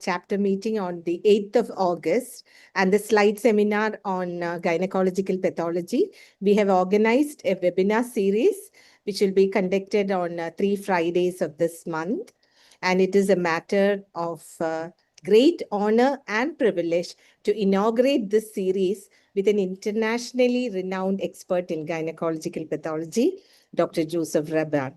chapter meeting on the 8th of August and the slide seminar on gynecological pathology. We have organized a webinar series which will be conducted on 3 Fridays of this month. And it is a matter of great honor and privilege to inaugurate this series with an internationally renowned expert in gynecological pathology, Dr. Joseph Rabban.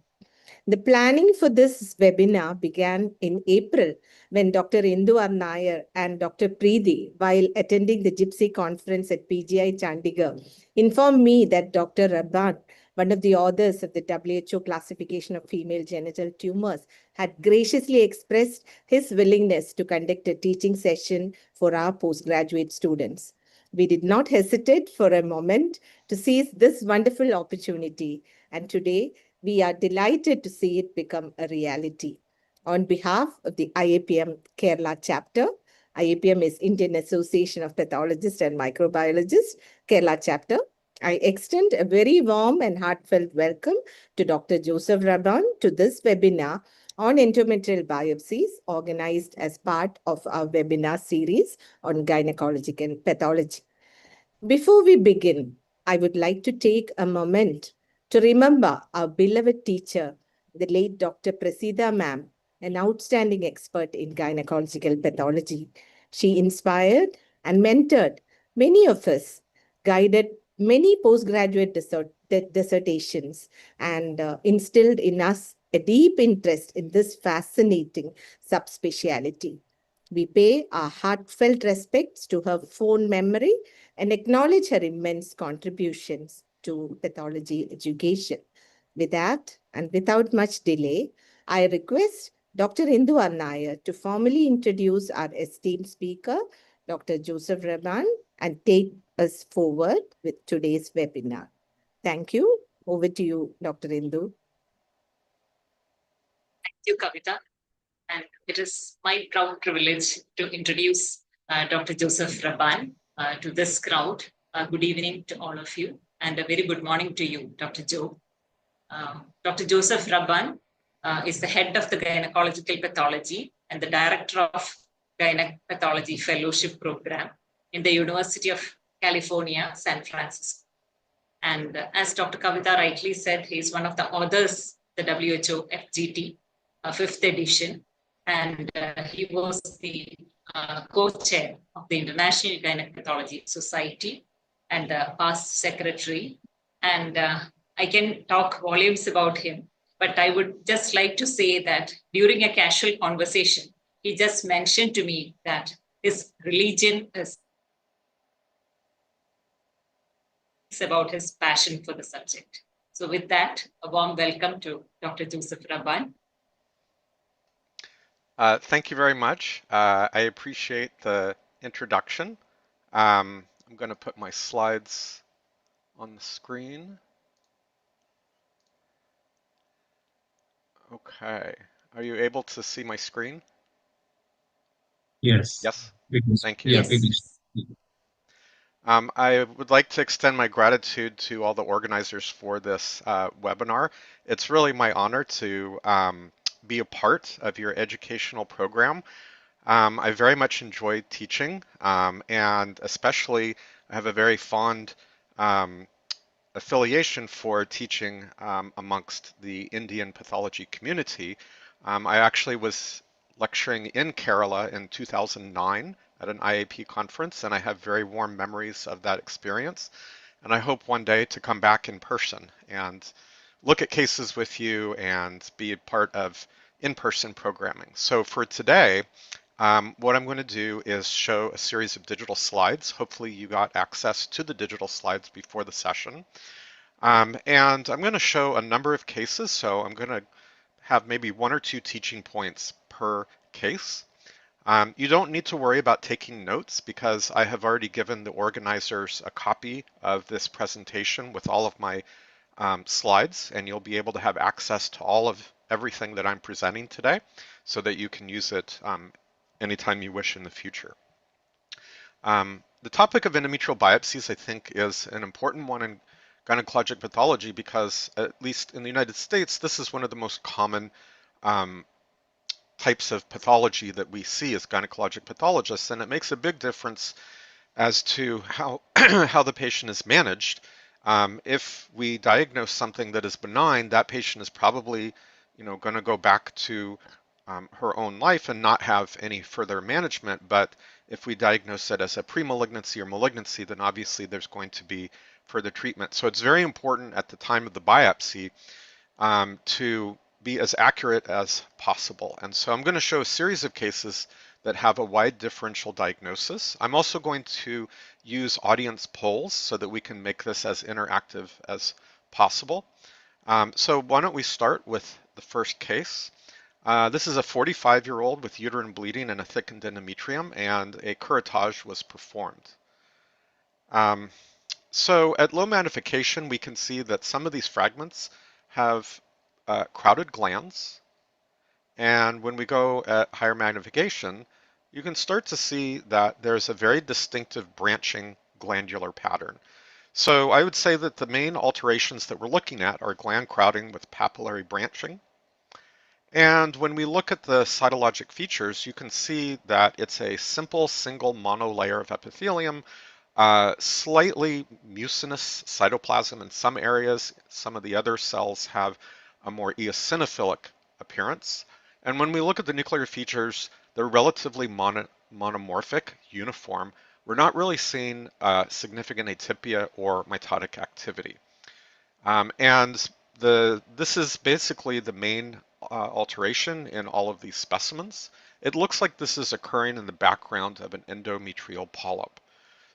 The planning for this webinar began in April when Dr. Indu Nair and Dr. Preeti, while attending the Gypsy conference at PGI Chandigarh, informed me that Dr. Rabban, one of the authors of the WHO classification of female genital tumors, had graciously expressed his willingness to conduct a teaching session for our postgraduate students. We did not hesitate for a moment to seize this wonderful opportunity, and today we are delighted to see it become a reality. On behalf of the IAPM Kerala chapter, IAPM is Indian Association of Pathologists and Microbiologists, Kerala chapter, I extend a very warm and heartfelt welcome to Dr. Joseph Rabban to this webinar on endometrial biopsies organized as part of our webinar series on gynecological pathology. Before we begin, I would like to take a moment to remember our beloved teacher, the late Dr. Prasida ma'am, an outstanding expert in gynecological pathology. She inspired and mentored many of us, guided many postgraduate dissertations, and instilled in us a deep interest in this fascinating subspecialty. We pay our heartfelt respects to her fond memory and acknowledge her immense contributions to pathology education. With that, and without much delay, I request Dr. Indu Nair to formally introduce our esteemed speaker, Dr. Joseph Rabban, and take us forward with today's webinar. Thank you. Over to you, Dr. Indu. Thank you, Kavita. And it is my proud privilege to introduce Dr. Joseph Rabban to this crowd. Good evening to all of you, and a very good morning to you, Dr. Joe. Dr. Joseph Rabban is the head of the Gynecological Pathology and the Director of Gynepathology Fellowship Program in the University of California, San Francisco. And as Dr. Kavita rightly said, he is one of the authors, the WHO FGT, 5th edition, and he was the co-chair of the International Gynecology Society and past secretary. And I can talk volumes about him, but I would just like to say that during a casual conversation, he just mentioned to me that his religion is about his passion for the subject. So with that, a warm welcome to Dr. Joseph Rabban. Thank you very much. I appreciate the introduction. I'm going to put my slides on the screen. Okay. Are you able to see my screen? Yes. Yes. Thank you. Yes. I would like to extend my gratitude to all the organizers for this webinar. It's really my honor to be a part of your educational program. I very much enjoy teaching, and especially I have a very fond affiliation for teaching amongst the Indian pathology community. I actually was lecturing in Kerala in 2009 at an IAP conference, and I have very warm memories of that experience. And I hope one day to come back in person and look at cases with you and be a part of in-person programming. So for today, what I'm going to do is show a series of digital slides. Hopefully you got access to the digital slides before the session. And I'm going to show a number of cases, so I'm going to have maybe 1 or 2 teaching points per case. You don't need to worry about taking notes because I have already given the organizers a copy of this presentation with all of my slides, and you'll be able to have access to all of everything that I'm presenting today so that you can use it anytime you wish in the future. The topic of endometrial biopsies, I think, is an important one in gynecologic pathology because, at least in the United States, this is one of the most common types of pathology that we see as gynecologic pathologists, and it makes a big difference as to how how the patient is managed. If we diagnose something that is benign, that patient is probably, going to go back to her own life and not have any further management. But if we diagnose it as a pre-malignancy or malignancy, then obviously there's going to be further treatment. So it's very important at the time of the biopsy to be as accurate as possible. And so I'm going to show a series of cases that have a wide differential diagnosis. I'm also going to use audience polls so that we can make this as interactive as possible. So why don't we start with the first case. This is a 45-year-old with uterine bleeding and a thickened endometrium, and a curettage was performed. So at low magnification, we can see that some of these fragments have crowded glands. And when we go at higher magnification, you can start to see that there's a very distinctive branching glandular pattern. So I would say that the main alterations that we're looking at are gland crowding with papillary branching. And when we look at the cytologic features, you can see that it's a simple single monolayer of epithelium, slightly mucinous cytoplasm in some areas. Some of the other cells have a more eosinophilic appearance. And when we look at the nuclear features, they're relatively monomorphic, uniform. We're not really seeing significant atypia or mitotic activity. This is basically the main alteration in all of these specimens. It looks like this is occurring in the background of an endometrial polyp.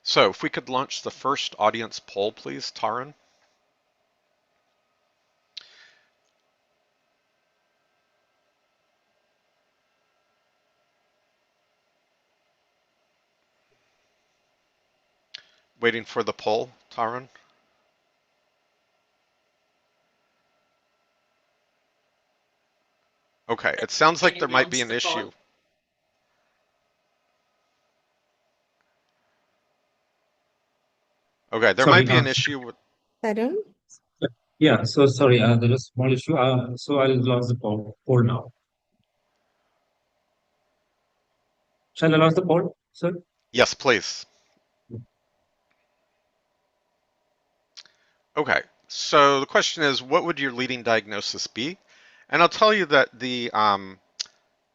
So if we could launch the first audience poll, please, Taryn. Waiting for the poll, Taryn. Okay, it sounds like there might be an issue. Okay, there might be an issue with... Tarun? Yeah, so sorry, there is a small issue. So I'll launch the poll now. Shall I launch the poll, sir? Yes, please. Okay, so the question is, what would your leading diagnosis be? And I'll tell you that the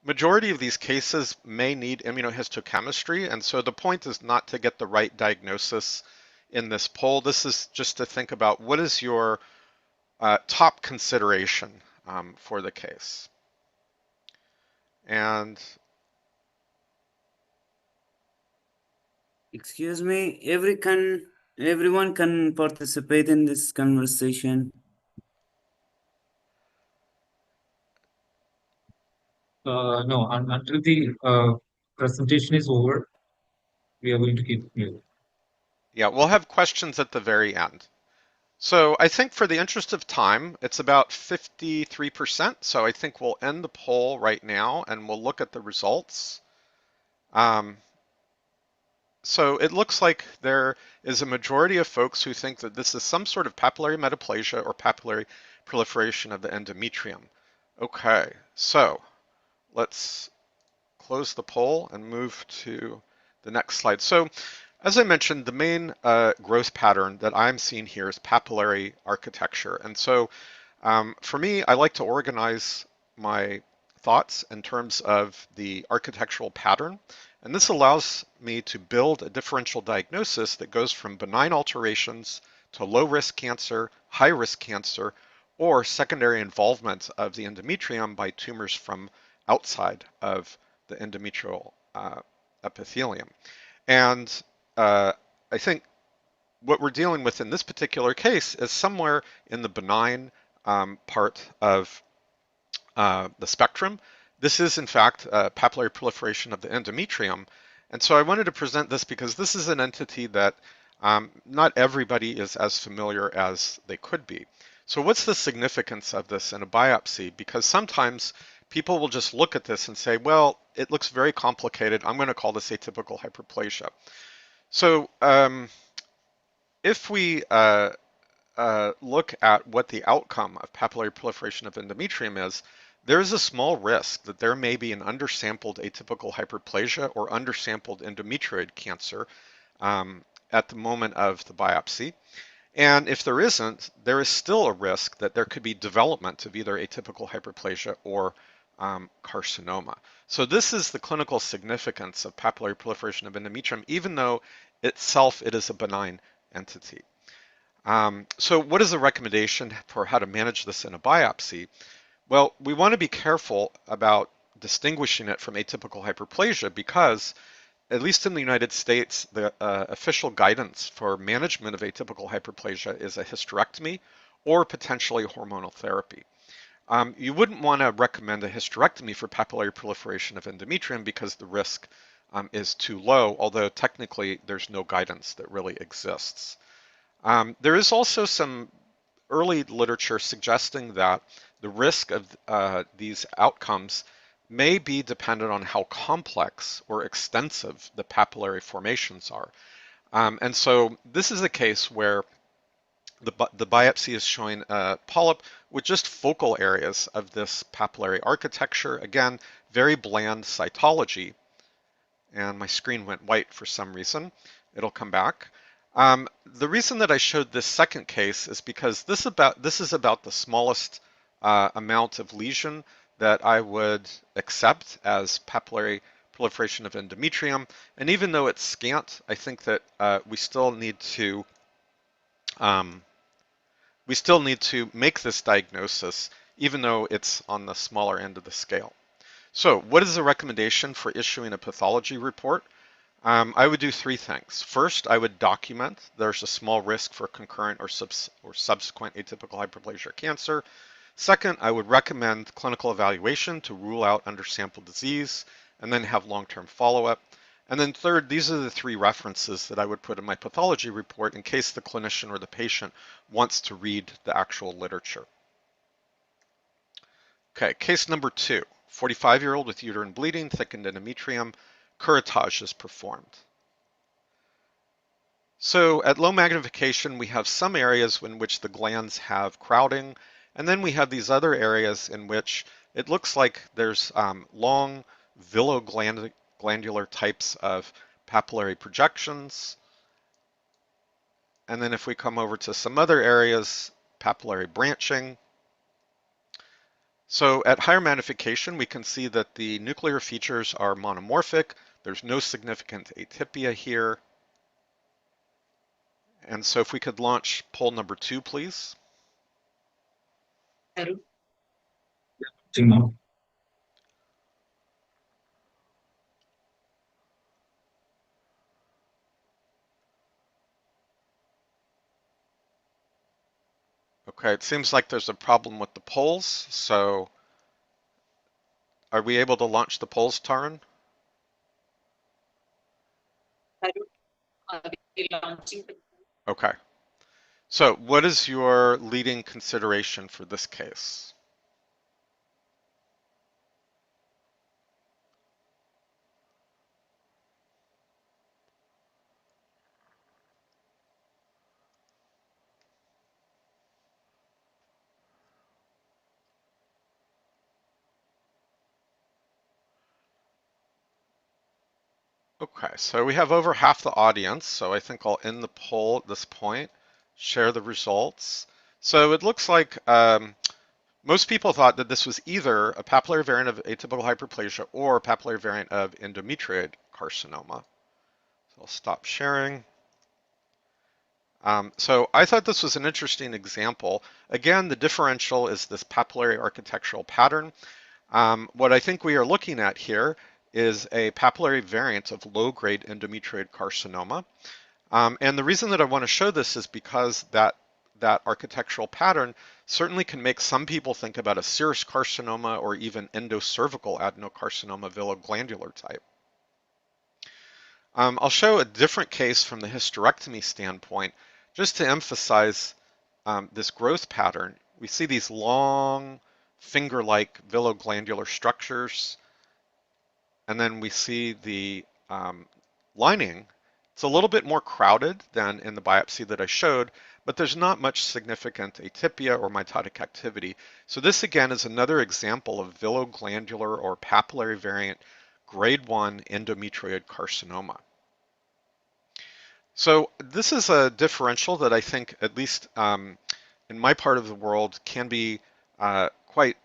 majority of these cases may need immunohistochemistry, and so the point is not to get the right diagnosis in this poll. This is just to think about what is your top consideration for the case. And excuse me, everyone can participate in this conversation. No, until the presentation is over, we are going to keep mute. yeah, we'll have questions at the very end. So I think for the interest of time, it's about 53%. So I think we'll end the poll right now and we'll look at the results. So it looks like there is a majority of folks who think that this is some sort of papillary metaplasia or papillary proliferation of the endometrium. Okay, so let's close the poll and move to the next slide. So as I mentioned, the main growth pattern that I'm seeing here is papillary architecture. And so for me, I like to organize my thoughts in terms of the architectural pattern. And this allows me to build a differential diagnosis that goes from benign alterations to low-risk cancer, high-risk cancer, or secondary involvement of the endometrium by tumors from outside of the endometrial epithelium. And I think what we're dealing with in this particular case is somewhere in the benign part of the spectrum. This is, in fact, papillary proliferation of the endometrium. And so I wanted to present this because this is an entity that not everybody is as familiar as they could be. So what's the significance of this in a biopsy? Because sometimes people will just look at this and say, well, it looks very complicated. I'm going to call this atypical hyperplasia. So if we look at what the outcome of papillary proliferation of endometrium is, there is a small risk that there may be an undersampled atypical hyperplasia or undersampled endometrioid cancer at the moment of the biopsy. And if there isn't, there is still a risk that there could be development of either atypical hyperplasia or carcinoma. So this is the clinical significance of papillary proliferation of endometrium, even though itself it is a benign entity. So what is the recommendation for how to manage this in a biopsy? Well, we want to be careful about distinguishing it from atypical hyperplasia because, at least in the United States, the official guidance for management of atypical hyperplasia is a hysterectomy or potentially hormonal therapy. You wouldn't want to recommend a hysterectomy for papillary proliferation of endometrium because the risk is too low, although technically there's no guidance that really exists. There is also some early literature suggesting that the risk of these outcomes may be dependent on how complex or extensive the papillary formations are. And so this is a case where the biopsy is showing a polyp with just focal areas of this papillary architecture. Again, very bland cytology. And my screen went white for some reason. It'll come back. The reason that I showed this second case is because this is about the smallest amount of lesion that I would accept as papillary proliferation of endometrium. And even though it's scant, I think that we still need to make this diagnosis, even though it's on the smaller end of the scale. So what is the recommendation for issuing a pathology report? I would do three things. First, I would document there's a small risk for concurrent or subsequent atypical hyperplasia cancer. Second, I would recommend clinical evaluation to rule out undersampled disease and then have long-term follow-up. And then third, these are the three references that I would put in my pathology report in case the clinician or the patient wants to read the actual literature. Okay, case number 2, 45-year-old with uterine bleeding, thickened endometrium, curettage is performed. So at low magnification, we have some areas in which the glands have crowding, and then we have these other areas in which it looks like there's long villo-glandular types of papillary projections. And then if we come over to some other areas, papillary branching. So at higher magnification, we can see that the nuclear features are monomorphic. There's no significant atypia here. And so if we could launch poll number 2, please. Okay, it seems like there's a problem with the polls. So are we able to launch the polls, Tarun? Are we launching the Okay. So what is your leading consideration for this case? Okay, so we have over half the audience, so I think I'll end the poll at this point, share the results. So it looks like most people thought that this was either a papillary variant of atypical hyperplasia or a papillary variant of endometrioid carcinoma. So I'll stop sharing. So I thought this was an interesting example. Again, the differential is this papillary architectural pattern. What I think we are looking at here is a papillary variant of low-grade endometrioid carcinoma. And the reason that I want to show this is because that architectural pattern certainly can make some people think about a serous carcinoma or even endocervical adenocarcinoma villo-glandular type. I'll show a different case from the hysterectomy standpoint, just to emphasize this growth pattern. We see these long, finger-like villo-glandular structures, and then we see the lining. It's a little bit more crowded than in the biopsy that I showed, but there's not much significant atypia or mitotic activity. So this again is another example of viloglandular or papillary variant grade 1 endometrioid carcinoma. So this is a differential that I think, at least in my part of the world, can be quite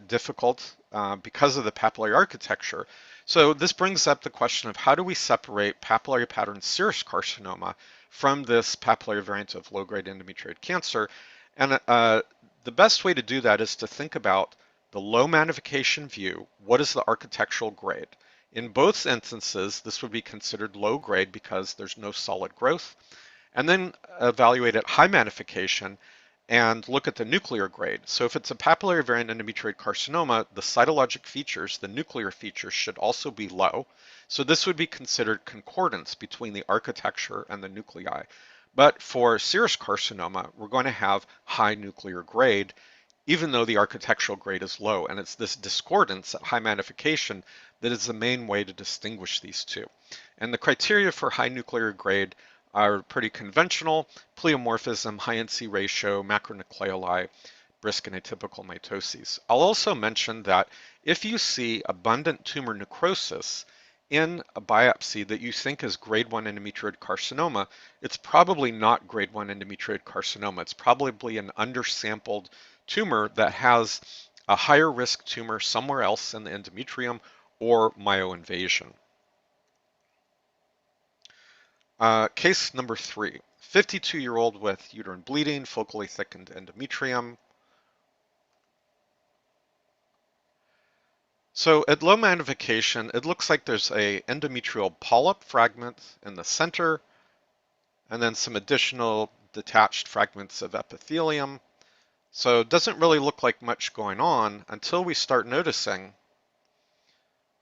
difficult because of the papillary architecture. So this brings up the question of how do we separate papillary pattern serous carcinoma from this papillary variant of low-grade endometrioid cancer. And the best way to do that is to think about the low magnification view. What is the architectural grade? In both instances, this would be considered low grade because there's no solid growth. And then evaluate at high magnification and look at the nuclear grade. So if it's a papillary variant endometrioid carcinoma, the cytologic features, the nuclear features, should also be low. So this would be considered concordance between the architecture and the nuclei. But for serous carcinoma, we're going to have high nuclear grade, even though the architectural grade is low. And it's this discordance at high magnification that is the main way to distinguish these two. And the criteria for high nuclear grade are pretty conventional: pleomorphism, high NC ratio, macronucleoli, brisk and atypical mitoses. I'll also mention that if you see abundant tumor necrosis in a biopsy that you think is grade 1 endometrioid carcinoma, it's probably not grade 1 endometrioid carcinoma. It's probably an undersampled tumor that has a higher risk tumor somewhere else in the endometrium or myoinvasion. Case number 3, 52-year-old with uterine bleeding, focally thickened endometrium. So at low magnification, it looks like there's a endometrial polyp fragment in the center, and then some additional detached fragments of epithelium. So it doesn't really look like much going on until we start noticing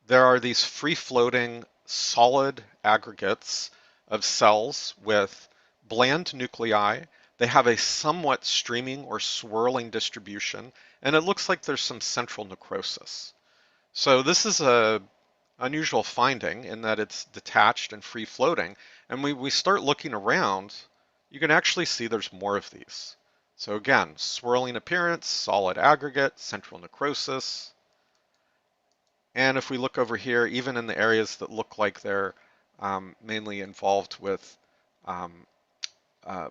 there are these free-floating solid aggregates of cells with bland nuclei. They have a somewhat streaming or swirling distribution, and it looks like there's some central necrosis. So this is a unusual finding in that it's detached and free-floating, and we start looking around, you can actually see there's more of these. So again, swirling appearance, solid aggregate, central necrosis. And if we look over here, even in the areas that look like they're mainly involved with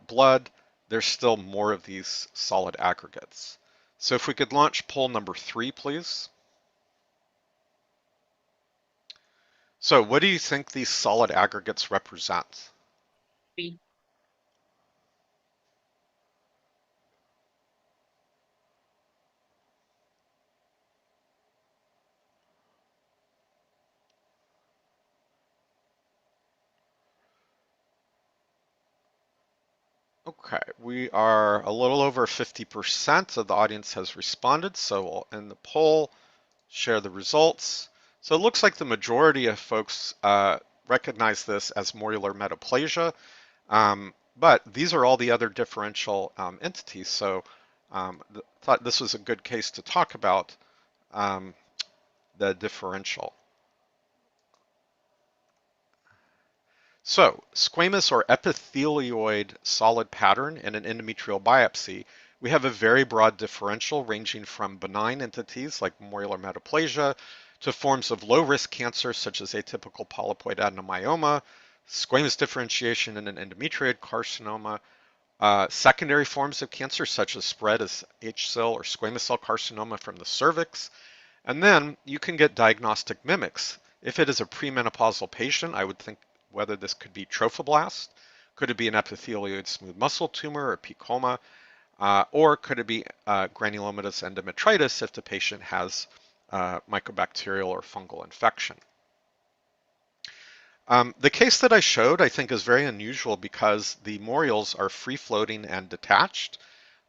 blood, there's still more of these solid aggregates. So if we could launch poll number 3, please. So what do you think these solid aggregates represent? 3. Okay, we are a little over 50% of the audience has responded, so we'll end the poll, share the results. So it looks like the majority of folks recognize this as Morular metaplasia, but these are all the other differential entities, so thought this was a good case to talk about the differential. So, squamous or epithelioid solid pattern in an endometrial biopsy, we have a very broad differential ranging from benign entities like Morular metaplasia to forms of low-risk cancer such as atypical polypoid adenomyoma, squamous differentiation in an endometrioid carcinoma, secondary forms of cancer such as spread as H-cell or squamous cell carcinoma from the cervix, and then you can get diagnostic mimics. If it is a premenopausal patient, I would think whether this could be trophoblast, could it be an epithelioid smooth muscle tumor or PEComa, or could it be granulomatous endometritis if the patient has mycobacterial or fungal infection. The case that I showed, I think, is very unusual because the morules are free-floating and detached.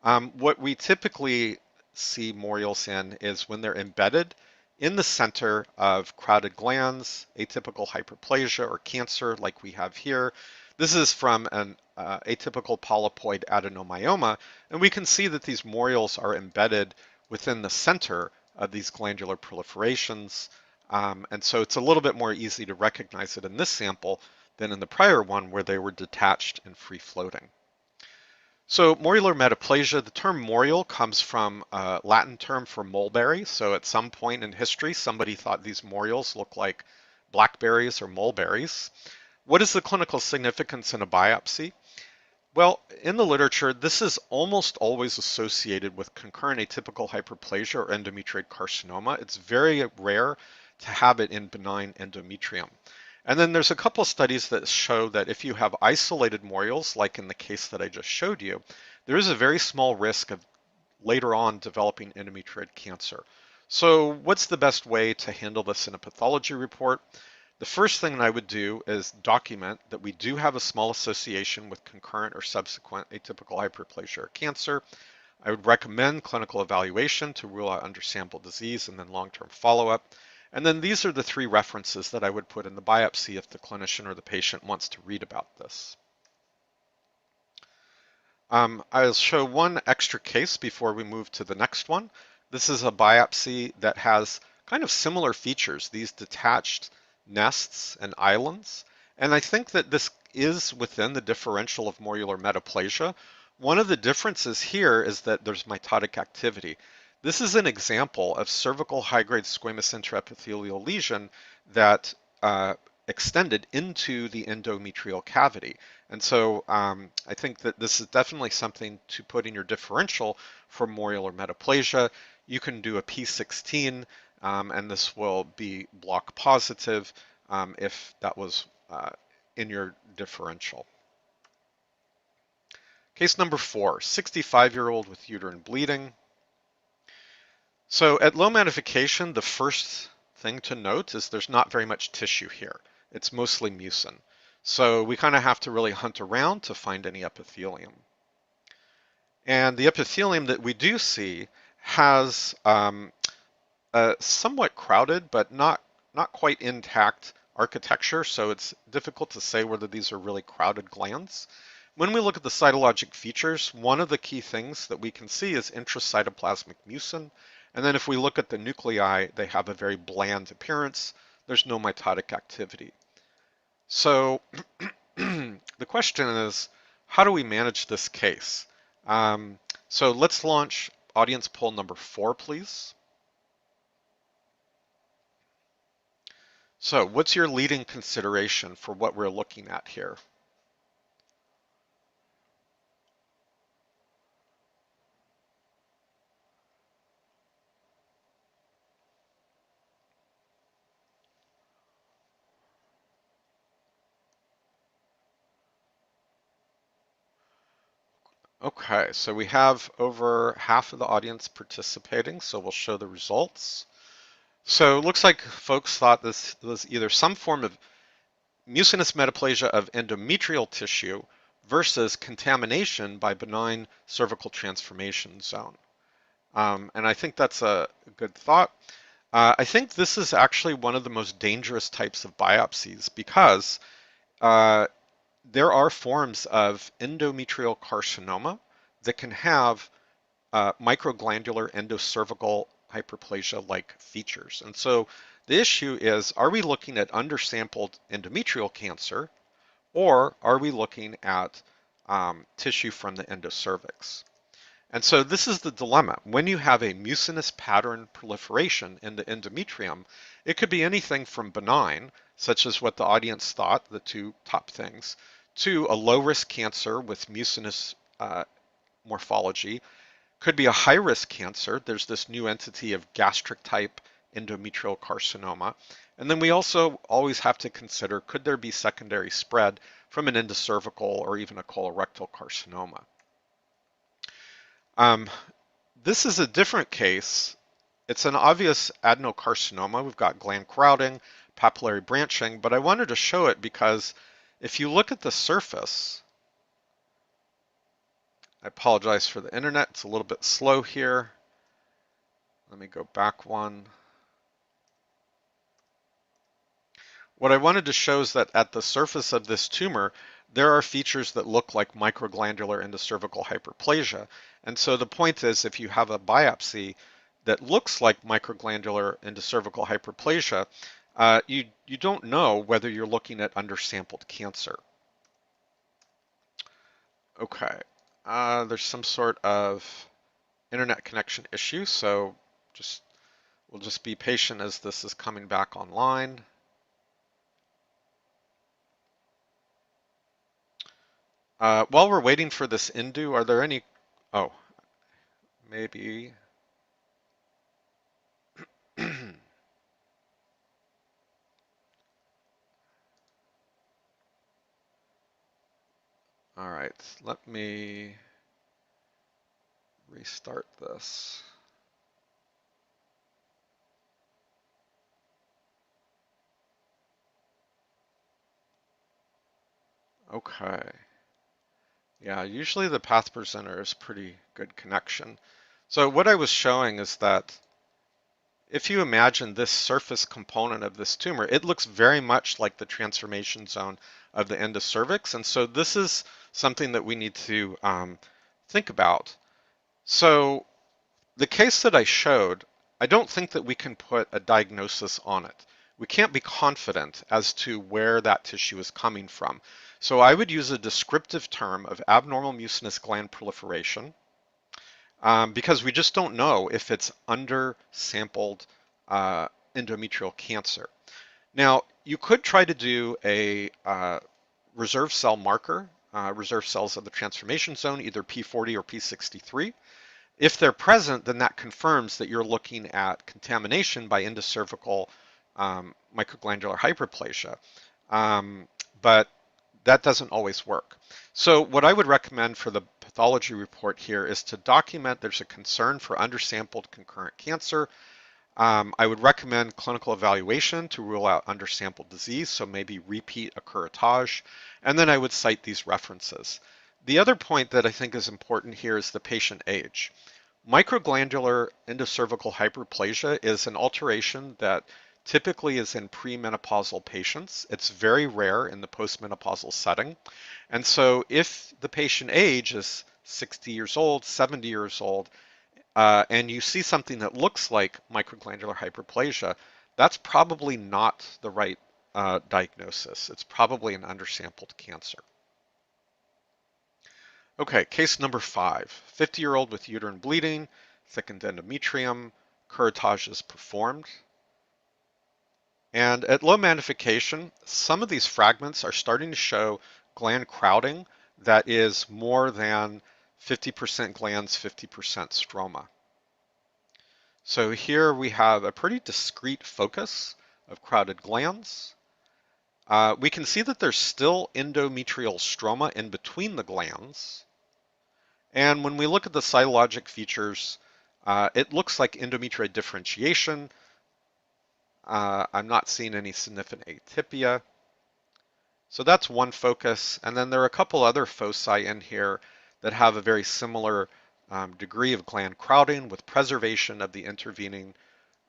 What we typically see morules in is when they're embedded in the center of crowded glands, atypical hyperplasia or cancer like we have here. This is from an atypical polypoid adenomyoma, and we can see that these morules are embedded within the center of these glandular proliferations. And so it's a little bit more easy to recognize it in this sample than in the prior one where they were detached and free floating. So morular metaplasia, the term morial comes from a Latin term for mulberry. So at some point in history, somebody thought these morials look like blackberries or mulberries. What is the clinical significance in a biopsy? Well, in the literature, this is almost always associated with concurrent atypical hyperplasia or endometrioid carcinoma. It's very rare to have it in benign endometrium. And then there's a couple of studies that show that if you have isolated morials, like in the case that I just showed you, there is a very small risk of later on developing endometrioid cancer. So what's the best way to handle this in a pathology report? The first thing I would do is document that we do have a small association with concurrent or subsequent atypical hyperplasia or cancer. I would recommend clinical evaluation to rule out undersampled disease and then long-term follow-up. And then these are the 3 references that I would put in the biopsy if the clinician or the patient wants to read about this. I'll show one extra case before we move to the next one. This is a biopsy that has kind of similar features, these detached nests and islands. And I think that this is within the differential of morular metaplasia. One of the differences here is that there's mitotic activity. This is an example of cervical high-grade squamous intraepithelial lesion that extended into the endometrial cavity. And so I think that this is definitely something to put in your differential for morular metaplasia. You can do a P16, and this will be block positive if that was in your differential. Case number 4, 65-year-old with uterine bleeding. So at low magnification, the first thing to note is there's not very much tissue here. It's mostly mucin. So we kind of have to really hunt around to find any epithelium. And the epithelium that we do see has a somewhat crowded but not quite intact architecture, so it's difficult to say whether these are really crowded glands. When we look at the cytologic features, one of the key things that we can see is intracytoplasmic mucin. And then if we look at the nuclei, they have a very bland appearance. There's no mitotic activity. So the question is, how do we manage this case? So let's launch audience poll number 4, please. So what's your leading consideration for what we're looking at here? Okay, so we have over half of the audience participating, so we'll show the results. So it looks like folks thought this was either some form of mucinous metaplasia of endometrial tissue versus contamination by benign cervical transformation zone. And I think that's a good thought. I think this is actually one of the most dangerous types of biopsies because there are forms of endometrial carcinoma that can have microglandular endocervical hyperplasia-like features. And so the issue is, are we looking at undersampled endometrial cancer, or are we looking at tissue from the endocervix? And so this is the dilemma. When you have a mucinous pattern proliferation in the endometrium, it could be anything from benign, such as what the audience thought, the 2 top things, to a low-risk cancer with mucinous morphology. Could be a high-risk cancer. There's this new entity of gastric-type endometrial carcinoma. And then we also always have to consider, could there be secondary spread from an endocervical or even a colorectal carcinoma? This is a different case. It's an obvious adenocarcinoma. We've got gland crowding, papillary branching, but I wanted to show it because if you look at the surface, I apologize for the internet, it's a little bit slow here. Let me go back one. What I wanted to show is that at the surface of this tumor, there are features that look like microglandular endocervical hyperplasia. And so the point is, if you have a biopsy that looks like microglandular endocervical hyperplasia, you don't know whether you're looking at undersampled cancer. Okay, There's some sort of internet connection issue, so we'll just be patient as this is coming back online. While we're waiting for this Indu, are there any, oh, maybe. All right, let me restart this. Okay. Yeah, usually the path presenter is pretty good connection. So what I was showing is that if you imagine this surface component of this tumor, it looks very much like the transformation zone of the endocervix. And so this is something that we need to think about. So the case that I showed, I don't think that we can put a diagnosis on it. We can't be confident as to where that tissue is coming from. So I would use a descriptive term of abnormal mucinous gland proliferation because we just don't know if it's undersampled endometrial cancer. Now, you could try to do a reserve cell marker, reserve cells of the transformation zone, either P40 or P63. If they're present, then that confirms that you're looking at contamination by endocervical microglandular hyperplasia. But that doesn't always work. So what I would recommend for the pathology report here is to document there's a concern for undersampled concurrent cancer. I would recommend clinical evaluation to rule out undersampled disease, so maybe repeat a curettage, and then I would cite these references. The other point that I think is important here is the patient age. Microglandular endocervical hyperplasia is an alteration that typically is in premenopausal patients. It's very rare in the postmenopausal setting. And so if the patient age is 60 years old, 70 years old, and you see something that looks like microglandular hyperplasia, that's probably not the right diagnosis. It's probably an undersampled cancer. Okay, case number 5, 50-year-old with uterine bleeding, thickened endometrium, curettage is performed. And at low magnification, some of these fragments are starting to show gland crowding that is more than 50% glands, 50% stroma. So here we have a pretty discrete focus of crowded glands. We can see that there's still endometrial stroma in between the glands. And when we look at the cytologic features, it looks like endometrial differentiation. I'm not seeing any significant atypia. So that's one focus. And then there are a couple other foci in here that have a very similar degree of gland crowding with preservation of the intervening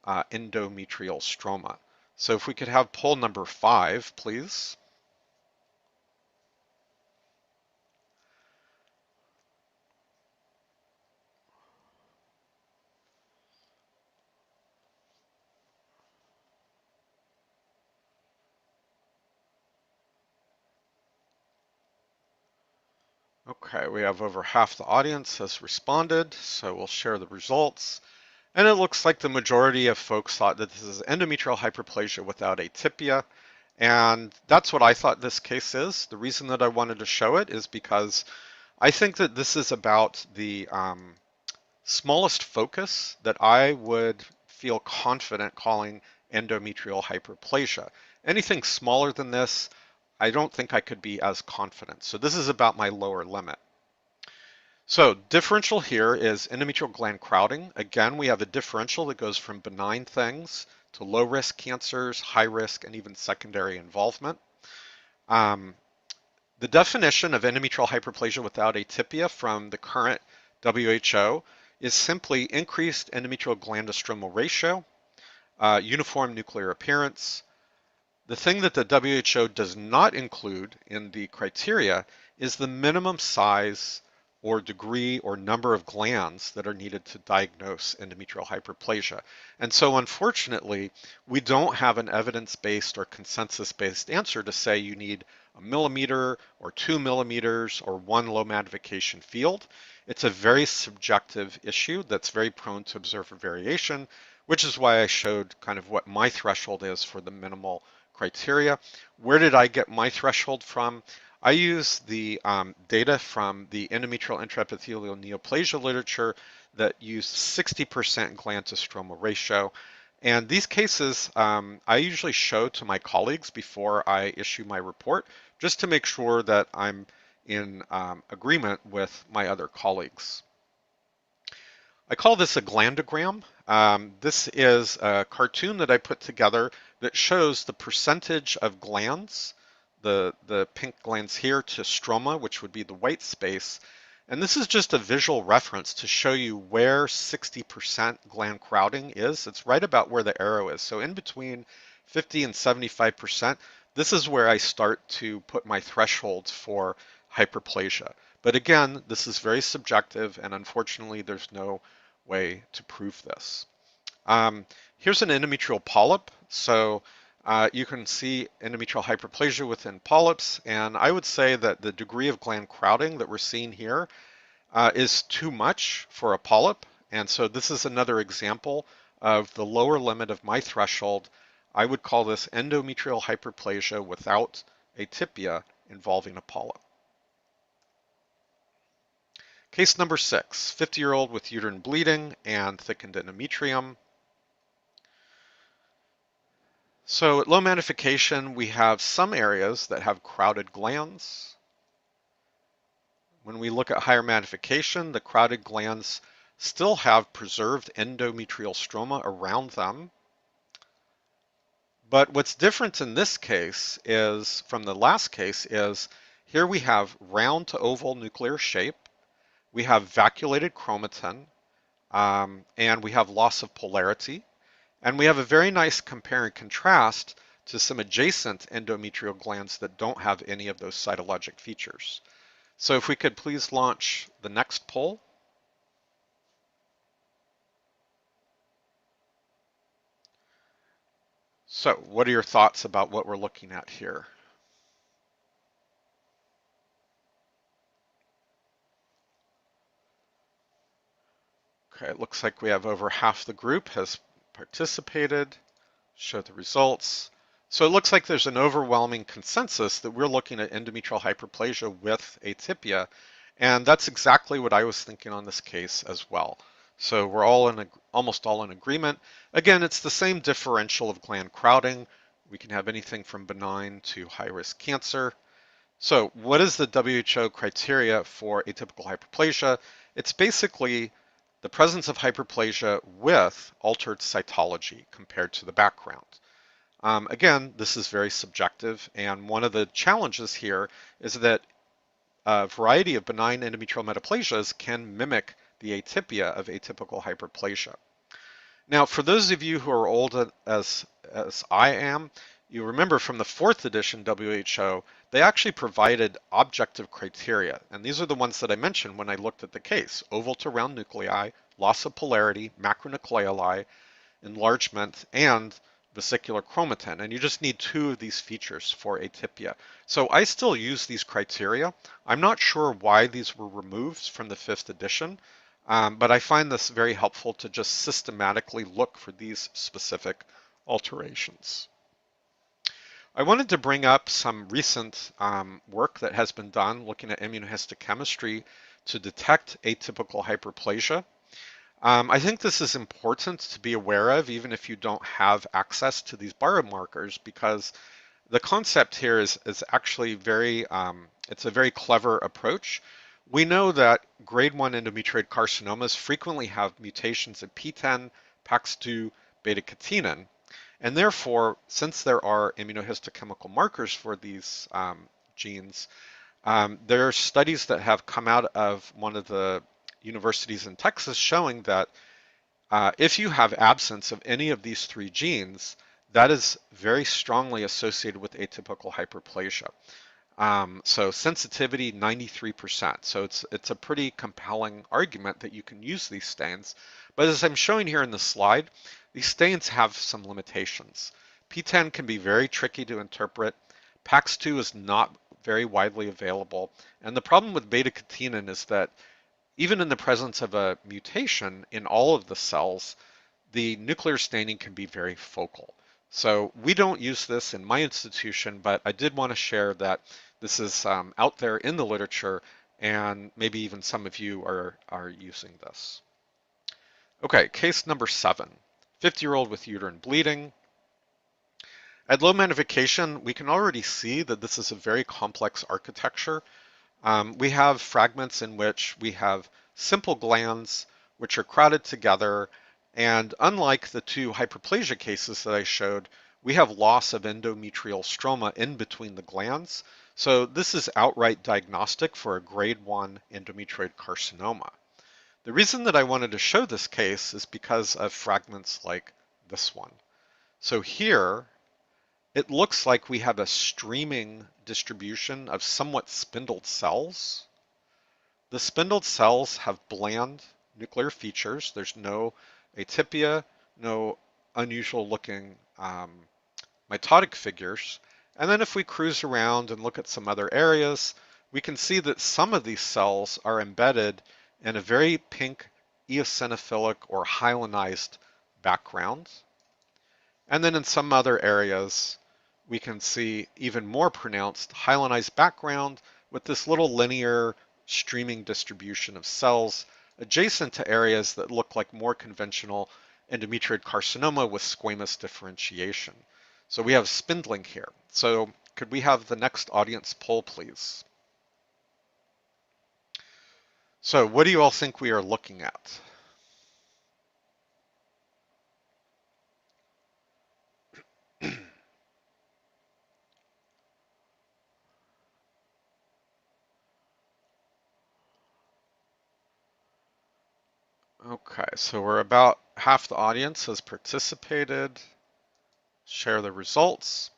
endometrial stroma. So if we could have poll number 5, please. Okay, we have over half the audience has responded, so we'll share the results. And it looks like the majority of folks thought that this is endometrial hyperplasia without atypia. And that's what I thought this case is. The reason that I wanted to show it is because I think that this is about the smallest focus that I would feel confident calling endometrial hyperplasia. Anything smaller than this, I don't think I could be as confident. So this is about my lower limit. So differential here is endometrial gland crowding. Again, we have a differential that goes from benign things to low risk cancers, high risk, and even secondary involvement. The definition of endometrial hyperplasia without atypia from the current WHO is simply increased endometrial gland-to-stromal ratio, uniform nuclear appearance. The thing that the WHO does not include in the criteria is the minimum size or degree or number of glands that are needed to diagnose endometrial hyperplasia. And so unfortunately, we don't have an evidence-based or consensus-based answer to say you need a millimeter or 2 millimeters or 1 low magnification field. It's a very subjective issue that's very prone to observer variation, which is why I showed kind of what my threshold is for the minimal criteria. Where did I get my threshold from? I use the data from the endometrial intraepithelial neoplasia literature that used 60% gland to stroma ratio. And these cases, I usually show to my colleagues before I issue my report, just to make sure that I'm in agreement with my other colleagues. I call this a glandogram. This is a cartoon that I put together that shows the percentage of glands, the pink glands here, to stroma, which would be the white space. And this is just a visual reference to show you where 60% gland crowding is. It's right about where the arrow is. So in between 50 and 75%, this is where I start to put my thresholds for hyperplasia. But again, this is very subjective, and unfortunately, there's no way to prove this. Here's an endometrial polyp. So you can see endometrial hyperplasia within polyps, and I would say that the degree of gland crowding that we're seeing here is too much for a polyp. And so this is another example of the lower limit of my threshold. I would call this endometrial hyperplasia without atypia involving a polyp. Case number 6, 50-year-old with uterine bleeding and thickened endometrium. So at low magnification, we have some areas that have crowded glands. When we look at higher magnification, the crowded glands still have preserved endometrial stroma around them. But what's different in this case is, from the last case, is here we have round to oval nuclear shape. We have vacuolated chromatin, and we have loss of polarity. And we have a very nice compare and contrast to some adjacent endometrial glands that don't have any of those cytologic features. So if we could please launch the next poll. So what are your thoughts about what we're looking at here? Okay, it looks like we have over half the group has participated. Show the results. So it looks like there's an overwhelming consensus that we're looking at endometrial hyperplasia with atypia, and that's exactly what I was thinking on this case as well. So we're all almost all in agreement. Again, it's the same differential of gland crowding. We can have anything from benign to high-risk cancer. So what is the WHO criteria for atypical hyperplasia? It's basically the presence of hyperplasia with altered cytology compared to the background. Again, this is very subjective, and one of the challenges here is that a variety of benign endometrial metaplasias can mimic the atypia of atypical hyperplasia. Now, for those of you who are old as I am, you remember from the 4th edition WHO, they actually provided objective criteria. And these are the ones that I mentioned when I looked at the case: oval to round nuclei, loss of polarity, macronucleoli, enlargement, and vesicular chromatin. And you just need 2 of these features for atypia. So I still use these criteria. I'm not sure why these were removed from the 5th edition, but I find this very helpful to just systematically look for these specific alterations. I wanted to bring up some recent work that has been done looking at immunohistochemistry to detect atypical hyperplasia. I think this is important to be aware of, even if you don't have access to these biomarkers, because the concept here is actually very, it's a very clever approach. We know that grade 1 endometrioid carcinomas frequently have mutations in PTEN, PAX2, beta-catenin. And therefore, since there are immunohistochemical markers for these genes, there are studies that have come out of one of the universities in Texas showing that if you have absence of any of these 3 genes, that is very strongly associated with atypical hyperplasia. So sensitivity 93%. So it's a pretty compelling argument that you can use these stains. But as I'm showing here in the slide, these stains have some limitations. P10 can be very tricky to interpret. PAX2 is not very widely available. And the problem with beta-catenin is that even in the presence of a mutation in all of the cells, the nuclear staining can be very focal. So we don't use this in my institution, but I did want to share that this is out there in the literature, and maybe even some of you are using this. Okay, case number 7, 50-year-old with uterine bleeding. At low magnification, we can already see that this is a very complex architecture. We have fragments in which we have simple glands which are crowded together, and unlike the 2 hyperplasia cases that I showed, we have loss of endometrial stroma in between the glands. So this is outright diagnostic for a grade 1 endometrioid carcinoma. The reason that I wanted to show this case is because of fragments like this one. So here, it looks like we have a streaming distribution of somewhat spindled cells. The spindled cells have bland nuclear features. There's no atypia, no unusual looking mitotic figures. And then if we cruise around and look at some other areas, we can see that some of these cells are embedded in a very pink eosinophilic or hyalinized background. And then in some other areas, we can see even more pronounced hyalinized background with this little linear streaming distribution of cells adjacent to areas that look like more conventional endometrioid carcinoma with squamous differentiation. So we have spindling here. So could we have the next audience poll, please? So what do you all think we are looking at? Okay, so we're about half the audience has participated. Share the results.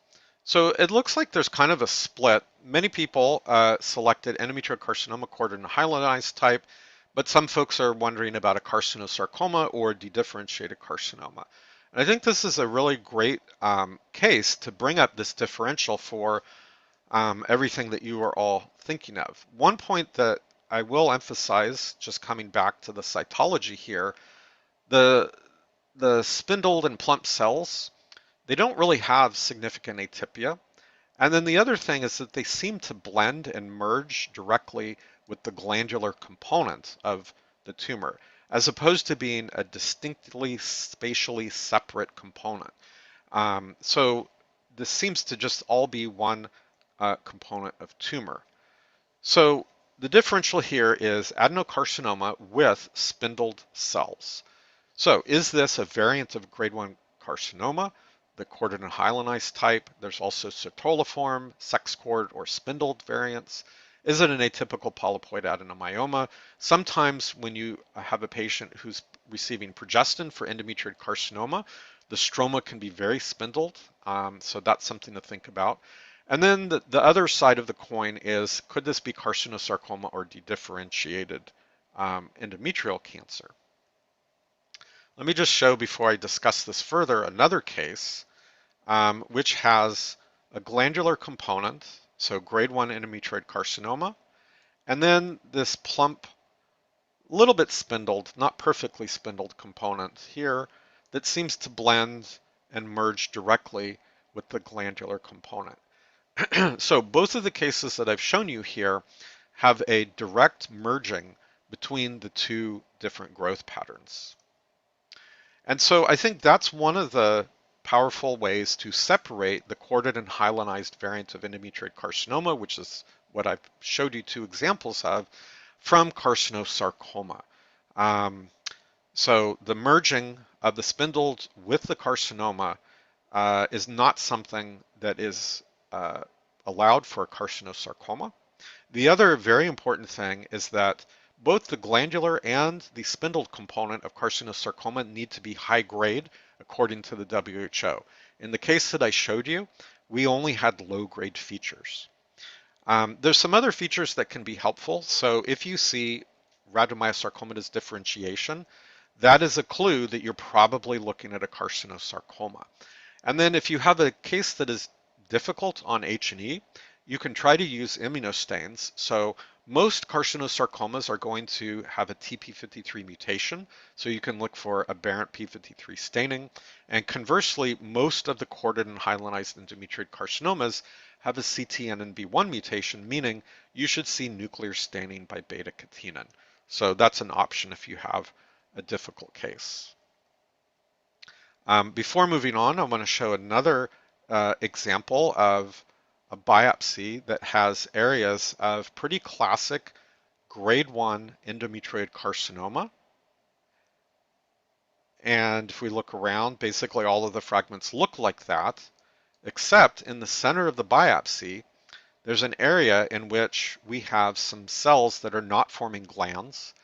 So it looks like there's kind of a split. Many people selected endometrial carcinoma chordate hyalinized type, but some folks are wondering about a carcinosarcoma or dedifferentiated carcinoma. And I think this is a really great case to bring up this differential for everything that you are all thinking of. One point that I will emphasize, just coming back to the cytology here, the spindled and plump cells, they don't really have significant atypia. And then the other thing is that they seem to blend and merge directly with the glandular component of the tumor, as opposed to being a distinctly spatially separate component. So this seems to just all be one component of tumor. So the differential here is adenocarcinoma with spindled cells. So is this a variant of grade 1 carcinoma, the chordate and hyalinized type? There's also certuliform, sex cord, or spindled variants. Is it an atypical polypoid adenomyoma? Sometimes when you have a patient who's receiving progestin for endometrioid carcinoma, the stroma can be very spindled, so that's something to think about. And then the other side of the coin is, could this be carcinosarcoma or dedifferentiated endometrial cancer? Let me just show, before I discuss this further, another case which has a glandular component, so grade 1 endometrioid carcinoma, and then this plump, little bit spindled, not perfectly spindled component here that seems to blend and merge directly with the glandular component. So both of the cases that I've shown you here have a direct merging between the 2 different growth patterns. And so I think that's one of the powerful ways to separate the chordate and hyalinized variant of endometrioid carcinoma, which is what I've showed you 2 examples of, from carcinosarcoma. So the merging of the spindled with the carcinoma is not something that is allowed for a carcinosarcoma. The other very important thing is that both the glandular and the spindled component of carcinosarcoma need to be high grade according to the WHO. In the case that I showed you, we only had low grade features. There's some other features that can be helpful. So if you see rhabdomyosarcomatous differentiation, that is a clue that you're probably looking at a carcinosarcoma. And then if you have a case that is difficult on H&E, you can try to use immunostains. So most carcinosarcomas are going to have a TP53 mutation, so you can look for aberrant P53 staining. And conversely, most of the chorded and hyalinized endometrioid carcinomas have a CTNNB1 mutation, meaning you should see nuclear staining by beta-catenin. So that's an option if you have a difficult case. Before moving on, I want to show another example of a biopsy that has areas of pretty classic grade 1 endometrioid carcinoma. And if we look around, basically all of the fragments look like that, except in the center of the biopsy, there's an area in which we have some cells that are not forming glands.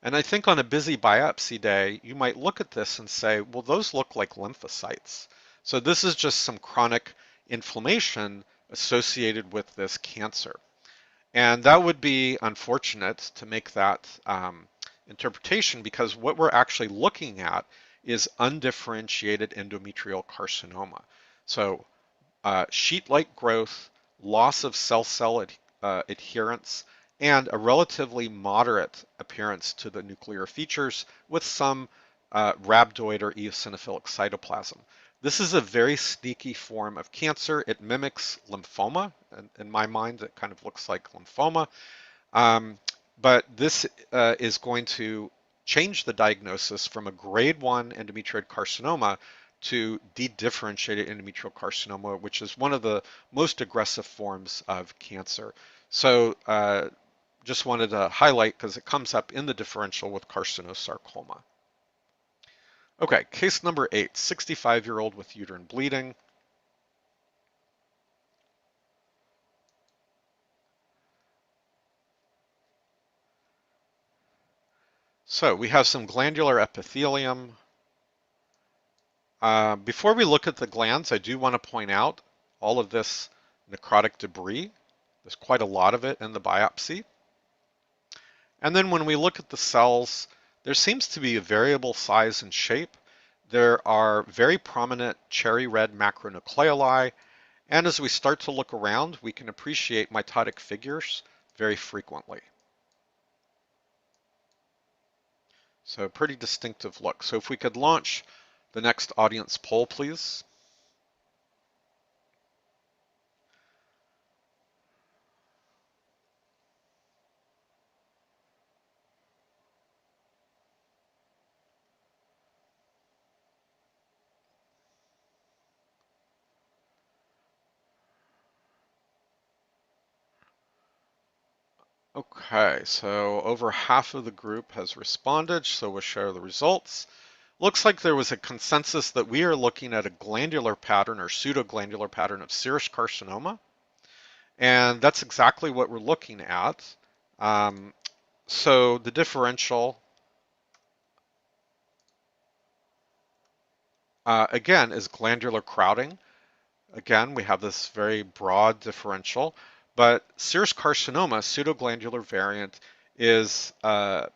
And I think on a busy biopsy day, you might look at this and say, well, those look like lymphocytes. So this is just some chronic inflammation associated with this cancer. And that would be unfortunate to make that interpretation, because what we're actually looking at is undifferentiated endometrial carcinoma. So sheet-like growth, loss of cell-cell adherence, and a relatively moderate appearance to the nuclear features with some rhabdoid or eosinophilic cytoplasm. This is a very sneaky form of cancer. It mimics lymphoma. In my mind, it kind of looks like lymphoma. But this is going to change the diagnosis from a grade 1 endometrioid carcinoma to dedifferentiated endometrial carcinoma, which is one of the most aggressive forms of cancer. So just wanted to highlight because it comes up in the differential with carcinosarcoma. Okay, case number 8, 65-year-old with uterine bleeding. So we have some glandular epithelium. Before we look at the glands, I do want to point out all of this necrotic debris. There's quite a lot of it in the biopsy. And then when we look at the cells, there seems to be a variable size and shape. There are very prominent cherry red macronucleoli. And as we start to look around, we can appreciate mitotic figures very frequently. So a pretty distinctive look. So if we could launch the next audience poll, please. Okay, so over half of the group has responded, so we'll share the results. Looks like there was a consensus that we are looking at a glandular pattern or pseudoglandular pattern of serous carcinoma. And that's exactly what we're looking at. So the differential, again, is glandular crowding. Again, we have this very broad differential, but serous carcinoma, pseudoglandular variant, is a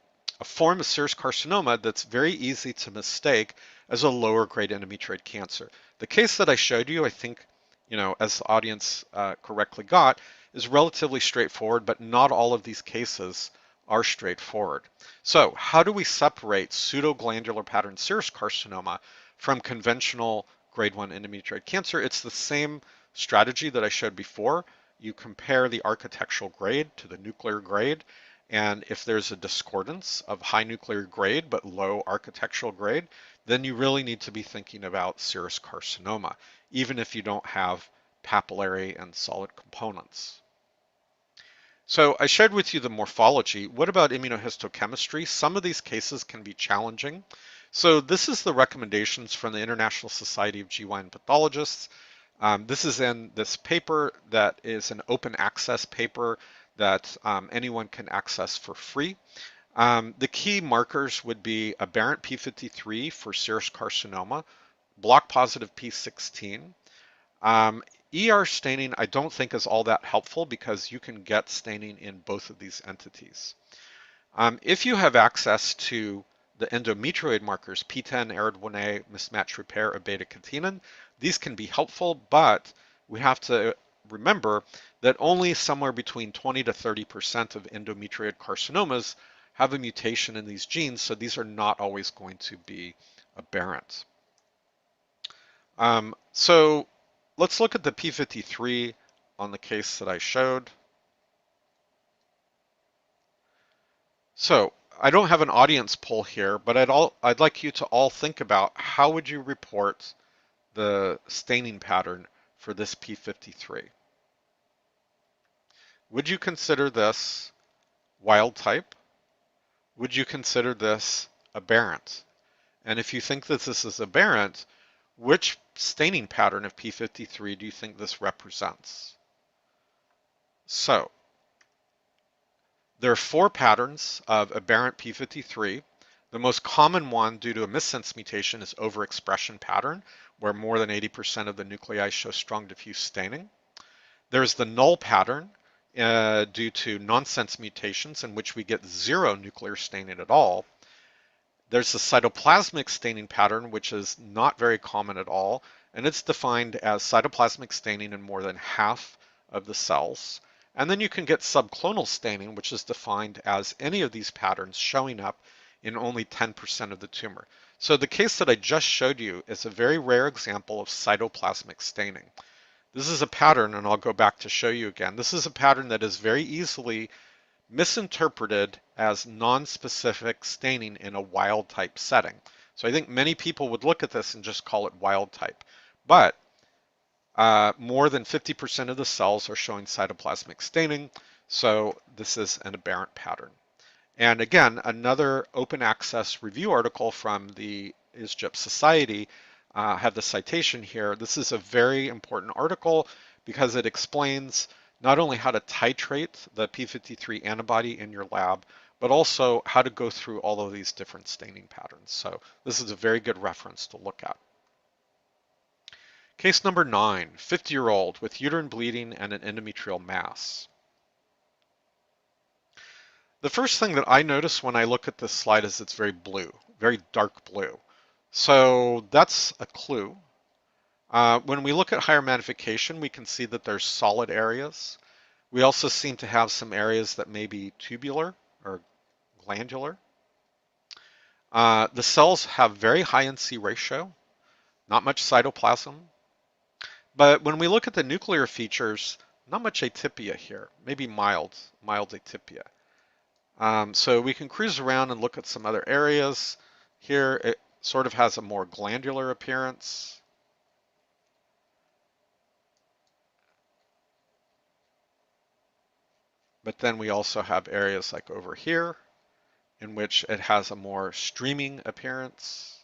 form of serous carcinoma that's very easy to mistake as a lower grade endometrioid cancer. The case that I showed you, I think, as the audience correctly got, is relatively straightforward, but not all of these cases are straightforward. So how do we separate pseudoglandular pattern serous carcinoma from conventional grade 1 endometrioid cancer? It's the same strategy that I showed before. You compare the architectural grade to the nuclear grade, and if there's a discordance of high nuclear grade but low architectural grade, then you really need to be thinking about serous carcinoma, even if you don't have papillary and solid components. So I shared with you the morphology. What about immunohistochemistry? Some of these cases can be challenging. So this is the recommendations from the International Society of GYN Pathologists. This is in this paper that is an open access paper that anyone can access for free. The key markers would be aberrant P53 for serous carcinoma, block positive P16. ER staining I don't think is all that helpful because you can get staining in both of these entities. If you have access to the endometrioid markers, P10, ARID1A, mismatch repair, or beta-catenin, these can be helpful, but we have to remember that only somewhere between 20 to 30% of endometrioid carcinomas have a mutation in these genes, so these are not always going to be aberrant. So let's look at the P53 on the case that I showed. So I don't have an audience poll here, but I'd like you to all think about how would you report the staining pattern for this P53? Would you consider this wild type? Would you consider this aberrant? And if you think that this is aberrant, which staining pattern of P53 do you think this represents? So there are 4 patterns of aberrant P53. The most common one due to a missense mutation is overexpression pattern, where more than 80% of the nuclei show strong diffuse staining. There's the null pattern due to nonsense mutations in which we get 0 nuclear staining at all. There's the cytoplasmic staining pattern, which is not very common at all, and it's defined as cytoplasmic staining in more than half of the cells. And then you can get subclonal staining, which is defined as any of these patterns showing up in only 10% of the tumor. So the case that I just showed you is a very rare example of cytoplasmic staining. This is a pattern, and I'll go back to show you again. This is a pattern that is very easily misinterpreted as non-specific staining in a wild type setting. So I think many people would look at this and just call it wild type. But more than 50% of the cells are showing cytoplasmic staining, so this is an aberrant pattern. And again, another open access review article from the ISGIP Society, have the citation here. This is a very important article because it explains not only how to titrate the P53 antibody in your lab, but also how to go through all of these different staining patterns. So this is a very good reference to look at. Case number 9, 50-year-old with uterine bleeding and an endometrial mass. The first thing that I notice when I look at this slide is it's very blue, very dark blue. So that's a clue. When we look at higher magnification, we can see that there's solid areas. We also seem to have some areas that may be tubular or glandular. The cells have very high NC ratio, not much cytoplasm. But when we look at the nuclear features, not much atypia here, maybe mild atypia. So we can cruise around and look at some other areas. Here it sort of has a more glandular appearance. But then we also have areas like over here in which it has a more streaming appearance.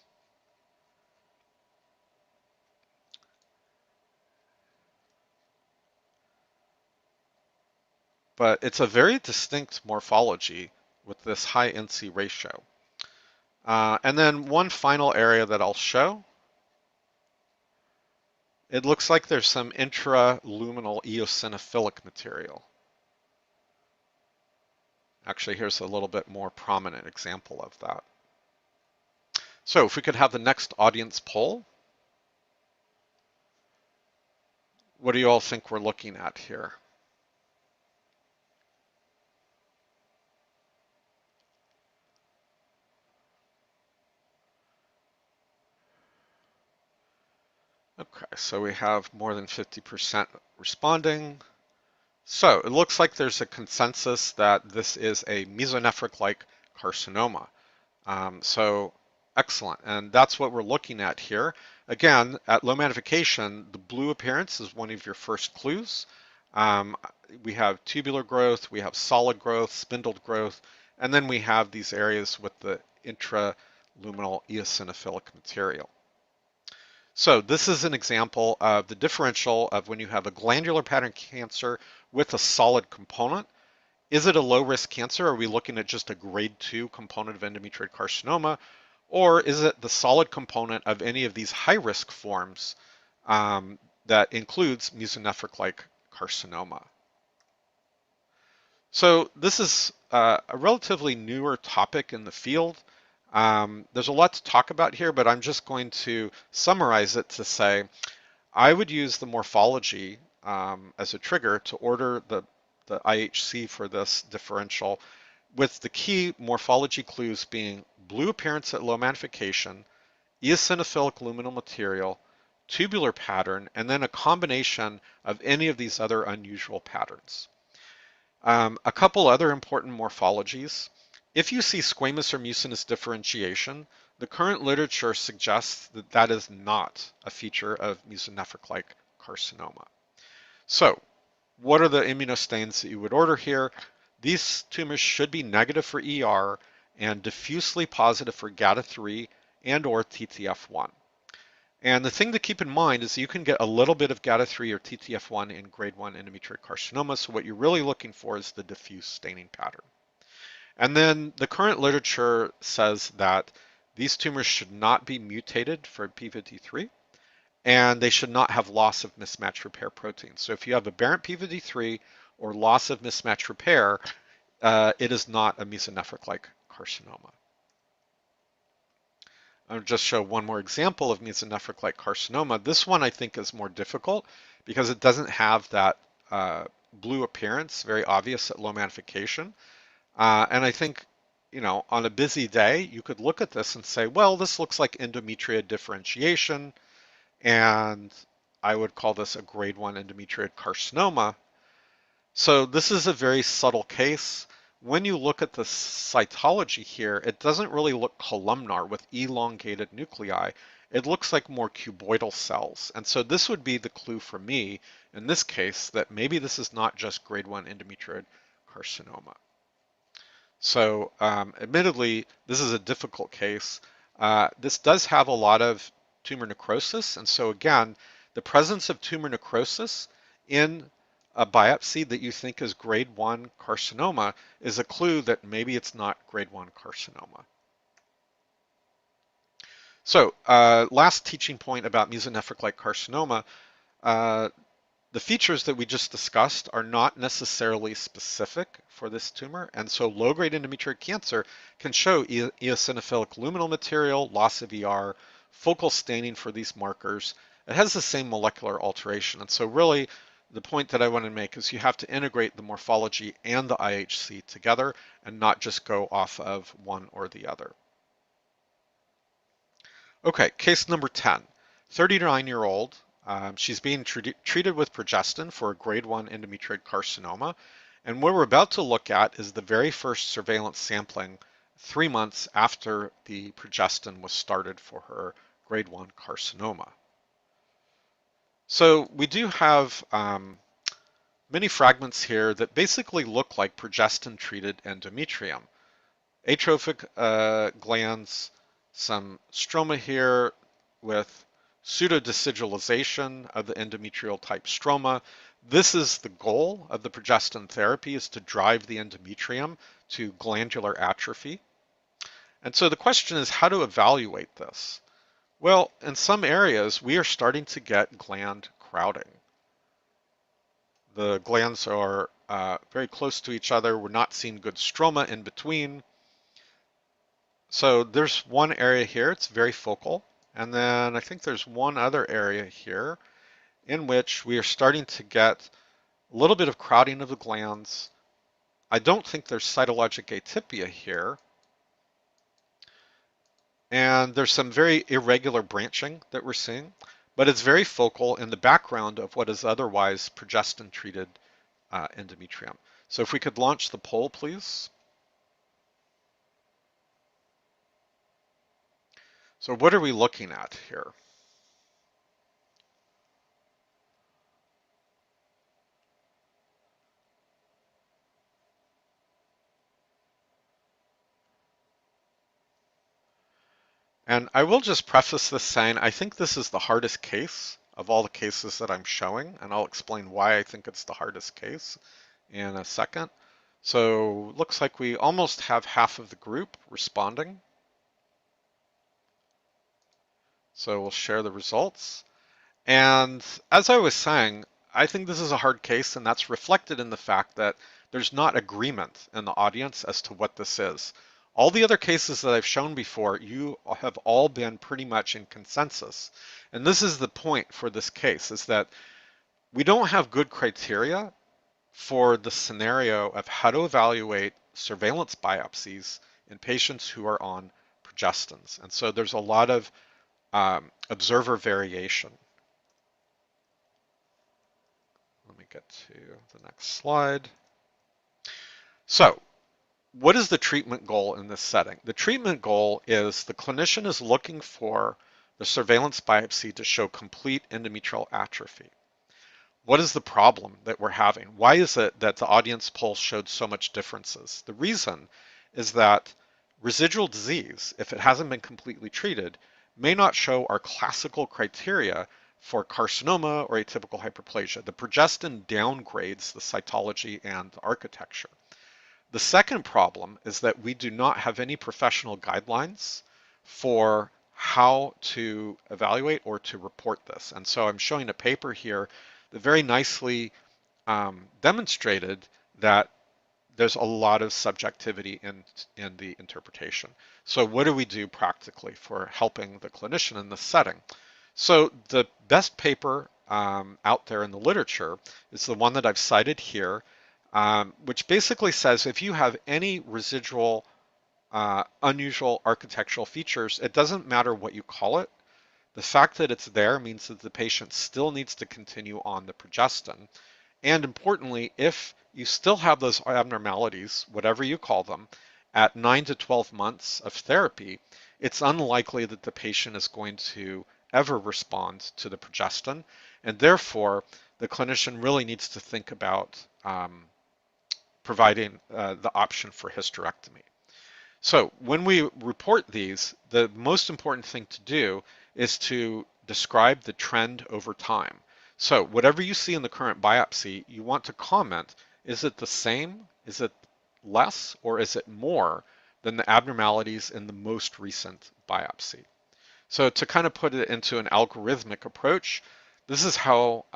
But it's a very distinct morphology with this high NC ratio. And then one final area that I'll show. It looks like there's some intraluminal eosinophilic material. Actually, here's a little bit more prominent example of that. So if we could have the next audience poll. What do you all think we're looking at here? Okay, so we have more than 50% responding. So it looks like there's a consensus that this is a Mesonephric-like carcinoma. So excellent, and that's what we're looking at here. Again, at low magnification, the blue appearance is one of your first clues. We have tubular growth, we have solid growth, spindled growth, and then we have these areas with the intraluminal eosinophilic material. So this is an example of the differential of when you have a glandular pattern cancer with a solid component. Is it a low-risk cancer? Are we looking at just a grade 2 component of endometrioid carcinoma? Or is it the solid component of any of these high-risk forms that includes Mesonephric-like carcinoma. So this is a relatively newer topic in the field. There's a lot to talk about here, but I'm just going to summarize it to say I would use the morphology as a trigger to order the IHC for this differential, with the key morphology clues being blue appearance at low magnification, eosinophilic luminal material, tubular pattern, and then a combination of any of these other unusual patterns. A couple other important morphologies. If you see squamous or mucinous differentiation, the current literature suggests that that is not a feature of Mesonephric-like carcinoma. So, what are the immunostains that you would order here? These tumors should be negative for ER and diffusely positive for GATA3 and or TTF1. And the thing to keep in mind is you can get a little bit of GATA3 or TTF1 in grade 1 endometrial carcinoma, so what you're really looking for is the diffuse staining pattern. And then the current literature says that these tumors should not be mutated for p53, and they should not have loss of mismatch repair protein. So if you have aberrant p53 or loss of mismatch repair, it is not a Mesonephric-like carcinoma. I'll just show one more example of Mesonephric-like carcinoma. This one I think is more difficult because it doesn't have that blue appearance, very obvious at low magnification. And I think, you know, on a busy day, you could look at this and say, well, this looks like endometrial differentiation, and I would call this a grade 1 endometrial carcinoma. So this is a very subtle case. When you look at the cytology here, it doesn't really look columnar with elongated nuclei. It looks like more cuboidal cells. And so this would be the clue for me in this case that maybe this is not just grade 1 endometrial carcinoma. So admittedly, this is a difficult case. This does have a lot of tumor necrosis. And so again, the presence of tumor necrosis in a biopsy that you think is grade 1 carcinoma is a clue that maybe it's not grade 1 carcinoma. So last teaching point about Mesonephric-like carcinoma, the features that we just discussed are not necessarily specific for this tumor, and so low-grade endometrial cancer can show eosinophilic luminal material, loss of ER, focal staining for these markers. It has the same molecular alteration, and so really the point that I want to make is you have to integrate the morphology and the IHC together and not just go off of one or the other. Okay, case number 10, 39-year-old. She's being treated with progestin for a grade 1 endometrial carcinoma. And what we're about to look at is the very first surveillance sampling 3 months after the progestin was started for her grade 1 carcinoma. So we do have many fragments here that basically look like progestin-treated endometrium. Atrophic glands, some stroma here with pseudodeciddualization of the endometrial type stroma. This is the goal of the progestin therapy, is to drive the endometrium to glandular atrophy. And so the question is how to evaluate this? Well, in some areas, we are starting to get gland crowding. The glands are very close to each other. We're not seeing good stroma in between. So there's one area here, it's very focal. And then I think there's one other area here in which we are starting to get a little bit of crowding of the glands. I don't think there's cytologic atypia here. And there's some very irregular branching that we're seeing, but it's very focal in the background of what is otherwise progestin-treated endometrium. So if we could launch the poll, please. So what are we looking at here? And I will just preface this saying, I think this is the hardest case of all the cases that I'm showing, and I'll explain why I think it's the hardest case in a second. So looks like we almost have half of the group responding. So we'll share the results. And as I was saying, I think this is a hard case, and that's reflected in the fact that there's not agreement in the audience as to what this is. All the other cases that I've shown before, you have all been pretty much in consensus. And this is the point for this case, is that we don't have good criteria for the scenario of how to evaluate surveillance biopsies in patients who are on progestins. And so there's a lot of observer variation. Let me get to the next slide. So, what is the treatment goal in this setting? The treatment goal is the clinician is looking for the surveillance biopsy to show complete endometrial atrophy. What is the problem that we're having? Why is it that the audience poll showed so much differences? The reason is that residual disease, if it hasn't been completely treated, may not show our classical criteria for carcinoma or atypical hyperplasia. The progestin downgrades the cytology and the architecture. The second problem is that we do not have any professional guidelines for how to evaluate or to report this. And so I'm showing a paper here that very nicely demonstrated that there's a lot of subjectivity in the interpretation. So what do we do practically for helping the clinician in this setting? So the best paper out there in the literature is the one that I've cited here, which basically says if you have any residual unusual architectural features, it doesn't matter what you call it. The fact that it's there means that the patient still needs to continue on the progestin. And importantly, if you still have those abnormalities, whatever you call them, at 9 to 12 months of therapy, it's unlikely that the patient is going to ever respond to the progestin. And therefore, the clinician really needs to think about providing the option for hysterectomy. So when we report these, the most important thing to do is to describe the trend over time. So whatever you see in the current biopsy, you want to comment, is it the same, is it less, or is it more than the abnormalities in the most recent biopsy? So to kind of put it into an algorithmic approach, this is how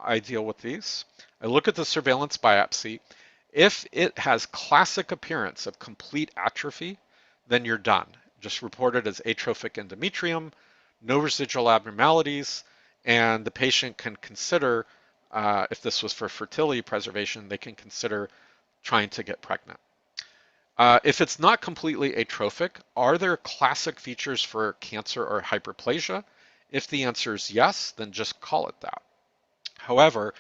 I deal with these. I look at the surveillance biopsy. If it has classic appearance of complete atrophy, then you're done. Just report it as atrophic endometrium, no residual abnormalities, and the patient can consider, if this was for fertility preservation, they can consider trying to get pregnant. If it's not completely atrophic, are there classic features for cancer or hyperplasia? If the answer is yes, then just call it that. However,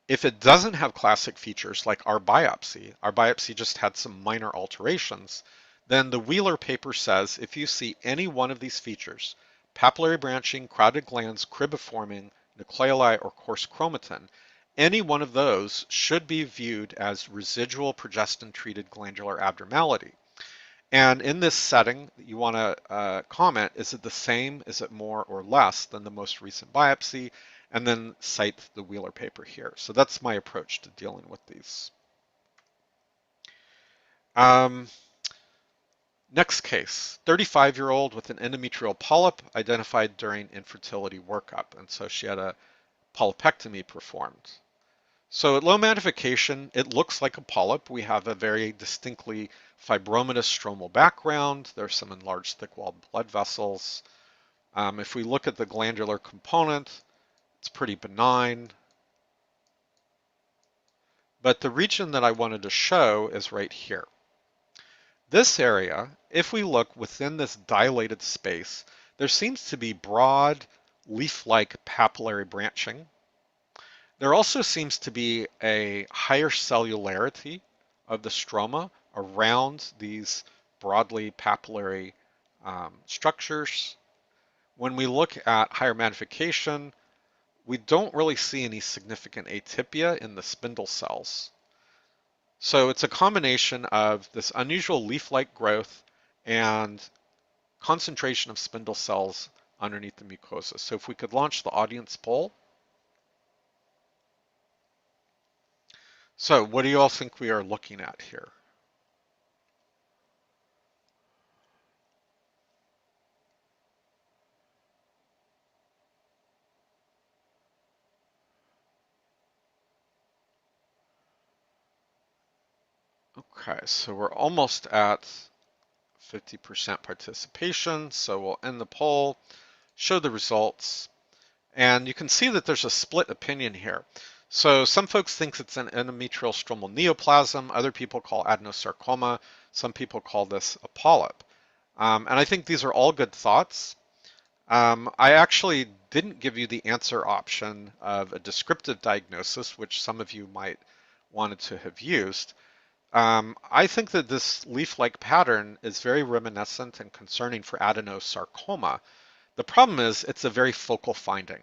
if it doesn't have classic features like our biopsy just had some minor alterations, then the Wheeler paper says if you see any one of these features, papillary branching, crowded glands, cribiforming, nucleoli, or coarse chromatin, any one of those should be viewed as residual progestin-treated glandular abnormality. And in this setting, you want to comment, is it the same, is it more or less than the most recent biopsy? And then cite the Wheeler paper here. So that's my approach to dealing with these. Next case, 35-year-old with an endometrial polyp identified during infertility workup. And so she had a polypectomy performed. So at low magnification, it looks like a polyp. We have a very distinctly fibromatous stromal background. There's some enlarged thick-walled blood vessels. If we look at the glandular component, it's pretty benign. But the region that I wanted to show is right here. This area, if we look within this dilated space, there seems to be broad leaf-like papillary branching. There also seems to be a higher cellularity of the stroma around these broadly papillary structures. When we look at higher magnification, we don't really see any significant atypia in the spindle cells. So it's a combination of this unusual leaf-like growth and concentration of spindle cells underneath the mucosa. So if we could launch the audience poll. So what do you all think we are looking at here? Okay, so we're almost at 50% participation, so we'll end the poll, show the results, and you can see that there's a split opinion here. So some folks think it's an endometrial stromal neoplasm, other people call adenosarcoma, some people call this a polyp. And I think these are all good thoughts. I actually didn't give you the answer option of a descriptive diagnosis, which some of you might wanted to have used. I think that this leaf-like pattern is very reminiscent and concerning for adenosarcoma. The problem is it's a very focal finding.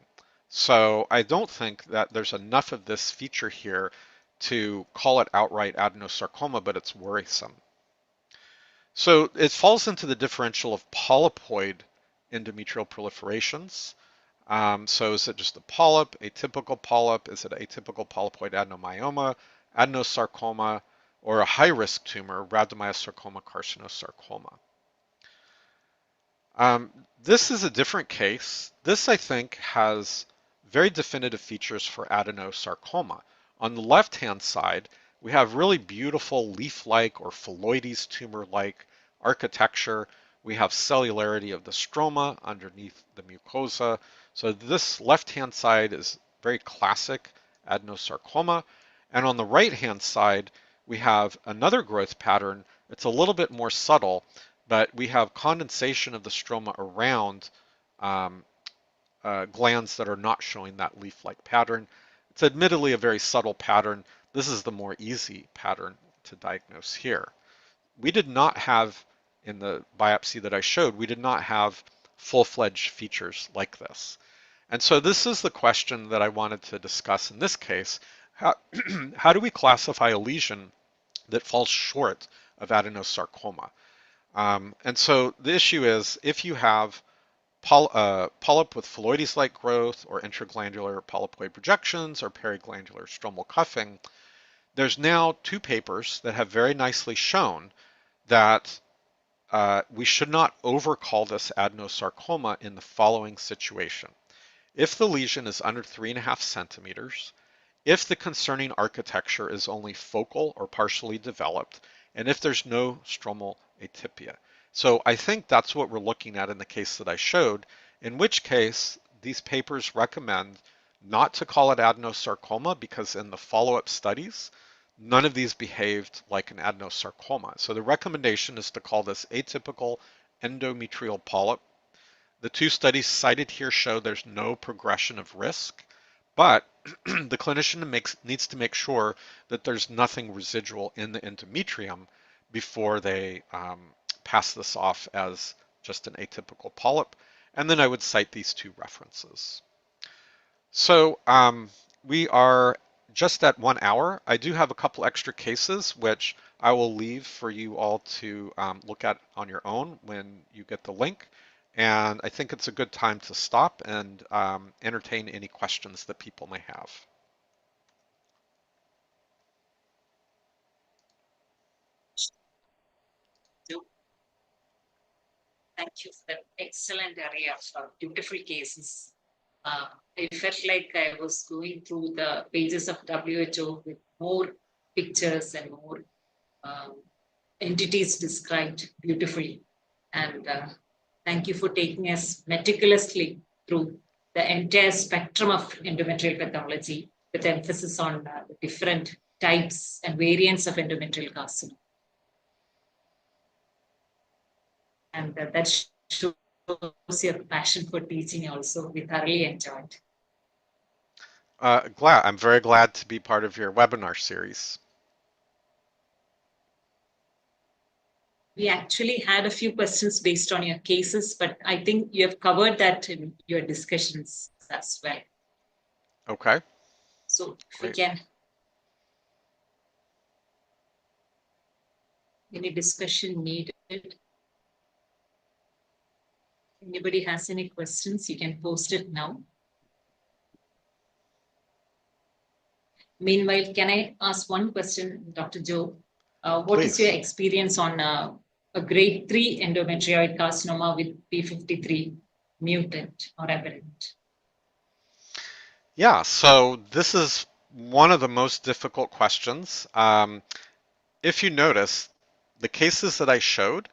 So I don't think that there's enough of this feature here to call it outright adenosarcoma, but it's worrisome. So it falls into the differential of polypoid endometrial proliferations. So is it just a polyp, atypical polyp? Is it atypical polypoid adenomyoma, adenosarcoma, or a high-risk tumor, rhabdomyosarcoma carcinosarcoma? This is a different case. This, I think, has very definitive features for adenosarcoma. On the left-hand side, we have really beautiful leaf-like or phalloides tumor-like architecture. We have cellularity of the stroma underneath the mucosa. So this left-hand side is very classic adenosarcoma. And on the right-hand side, we have another growth pattern. It's a little bit more subtle, but we have condensation of the stroma around glands that are not showing that leaf-like pattern. It's admittedly a very subtle pattern. This is the more easy pattern to diagnose here. We did not have, in the biopsy that I showed, we did not have full-fledged features like this. And so this is the question that I wanted to discuss in this case. How do we classify a lesion that falls short of adenosarcoma? And so the issue is if you have polyp with phalloides-like growth or intraglandular polypoid projections or periglandular stromal cuffing, there's now two papers that have very nicely shown that we should not overcall this adenosarcoma in the following situation. If the lesion is under 3.5 centimeters, if the concerning architecture is only focal or partially developed, and if there's no stromal atypia. So I think that's what we're looking at in the case that I showed, in which case these papers recommend not to call it adenosarcoma because in the follow-up studies, none of these behaved like an adenosarcoma. So the recommendation is to call this atypical endometrial polyp. The two studies cited here show there's no progression of risk, but the clinician needs to make sure that there's nothing residual in the endometrium before they pass this off as just an atypical polyp. And then I would cite these two references. So we are just at 1 hour. I do have a couple extra cases, which I will leave for you all to look at on your own when you get the link. And I think it's a good time to stop and entertain any questions that people may have. Thank you for that excellent area of beautiful cases. I felt like I was going through the pages of WHO with more pictures and more entities described beautifully. And thank you for taking us meticulously through the entire spectrum of endometrial pathology with emphasis on the different types and variants of endometrial carcinoma. And that shows your passion for teaching also. We thoroughly enjoyed. I'm very glad to be part of your webinar series. We actually had a few questions based on your cases, but I think you have covered that in your discussions as well. Okay. So if Great. we can, any discussion needed? Anybody has any questions, you can post it now. Meanwhile, can I ask one question, Dr. Joe? What is your experience on a grade 3 endometrioid carcinoma with P53 mutant or aberrant? Yeah, so this is one of the most difficult questions. if you notice, the cases that I showed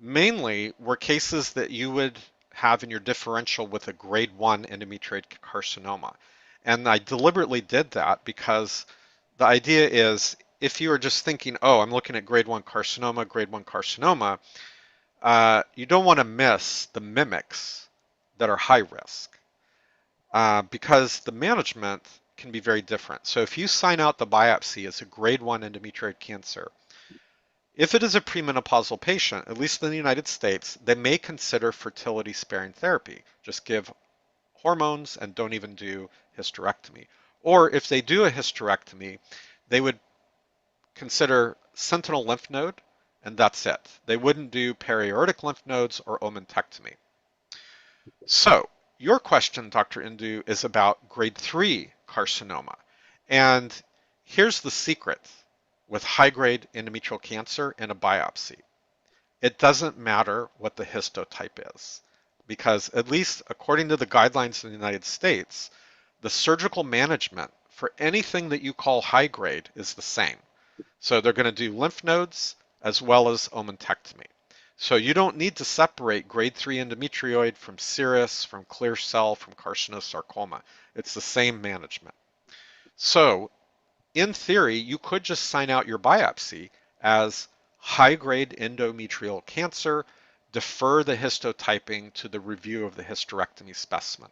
mainly were cases that you would have in your differential with a grade 1 endometrioid carcinoma. And I deliberately did that because the idea is if you are just thinking, oh, I'm looking at grade 1 carcinoma, you don't want to miss the mimics that are high risk because the management can be very different. So if you sign out the biopsy as a grade 1 endometrioid cancer, if it is a premenopausal patient, at least in the United States, they may consider fertility sparing therapy. Just give hormones and don't even do hysterectomy. Or if they do a hysterectomy, they would consider sentinel lymph node and that's it. They wouldn't do periaortic lymph nodes or omentectomy. So your question, Dr. Indu, is about grade 3 carcinoma. And here's the secret with high-grade endometrial cancer and a biopsy. It doesn't matter what the histotype is, because at least according to the guidelines in the United States, the surgical management for anything that you call high-grade is the same. So they're going to do lymph nodes as well as omentectomy. So you don't need to separate grade 3 endometrioid from serous, from clear cell, from carcinosarcoma. It's the same management. So in theory, you could just sign out your biopsy as high-grade endometrial cancer, defer the histotyping to the review of the hysterectomy specimen.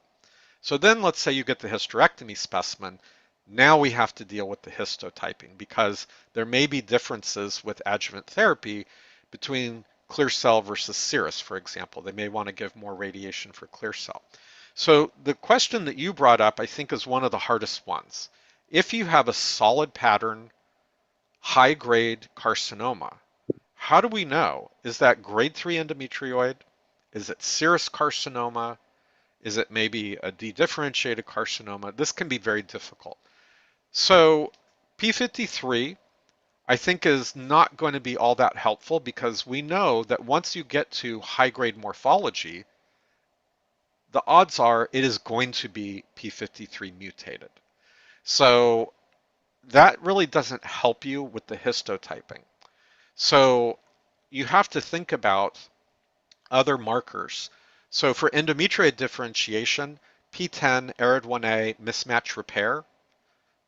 So then let's say you get the hysterectomy specimen. Now we have to deal with the histotyping because there may be differences with adjuvant therapy between clear cell versus serous, for example. They may want to give more radiation for clear cell. So the question that you brought up, I think, is one of the hardest ones. If you have a solid pattern, high-grade carcinoma, how do we know? Is that grade 3 endometrioid? Is it serous carcinoma? Is it maybe a dedifferentiated carcinoma? This can be very difficult. So P53, I think, is not going to be all that helpful because we know that once you get to high-grade morphology, the odds are it is going to be P53 mutated. So that really doesn't help you with the histotyping. So you have to think about other markers. So for endometrioid differentiation, P10, ARID1A, mismatch repair,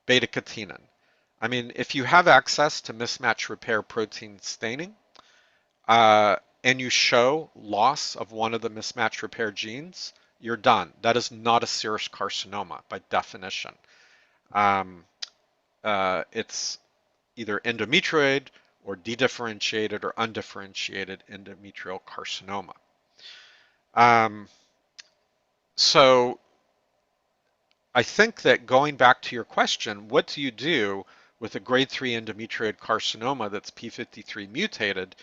beta-catenin. I mean, if you have access to mismatch repair protein staining, and you show loss of one of the mismatch repair genes, you're done. That is not a serous carcinoma by definition. It's either endometrioid or dedifferentiated or undifferentiated endometrial carcinoma. So I think that going back to your question, what do you do with a grade 3 endometrioid carcinoma that's P53 mutated?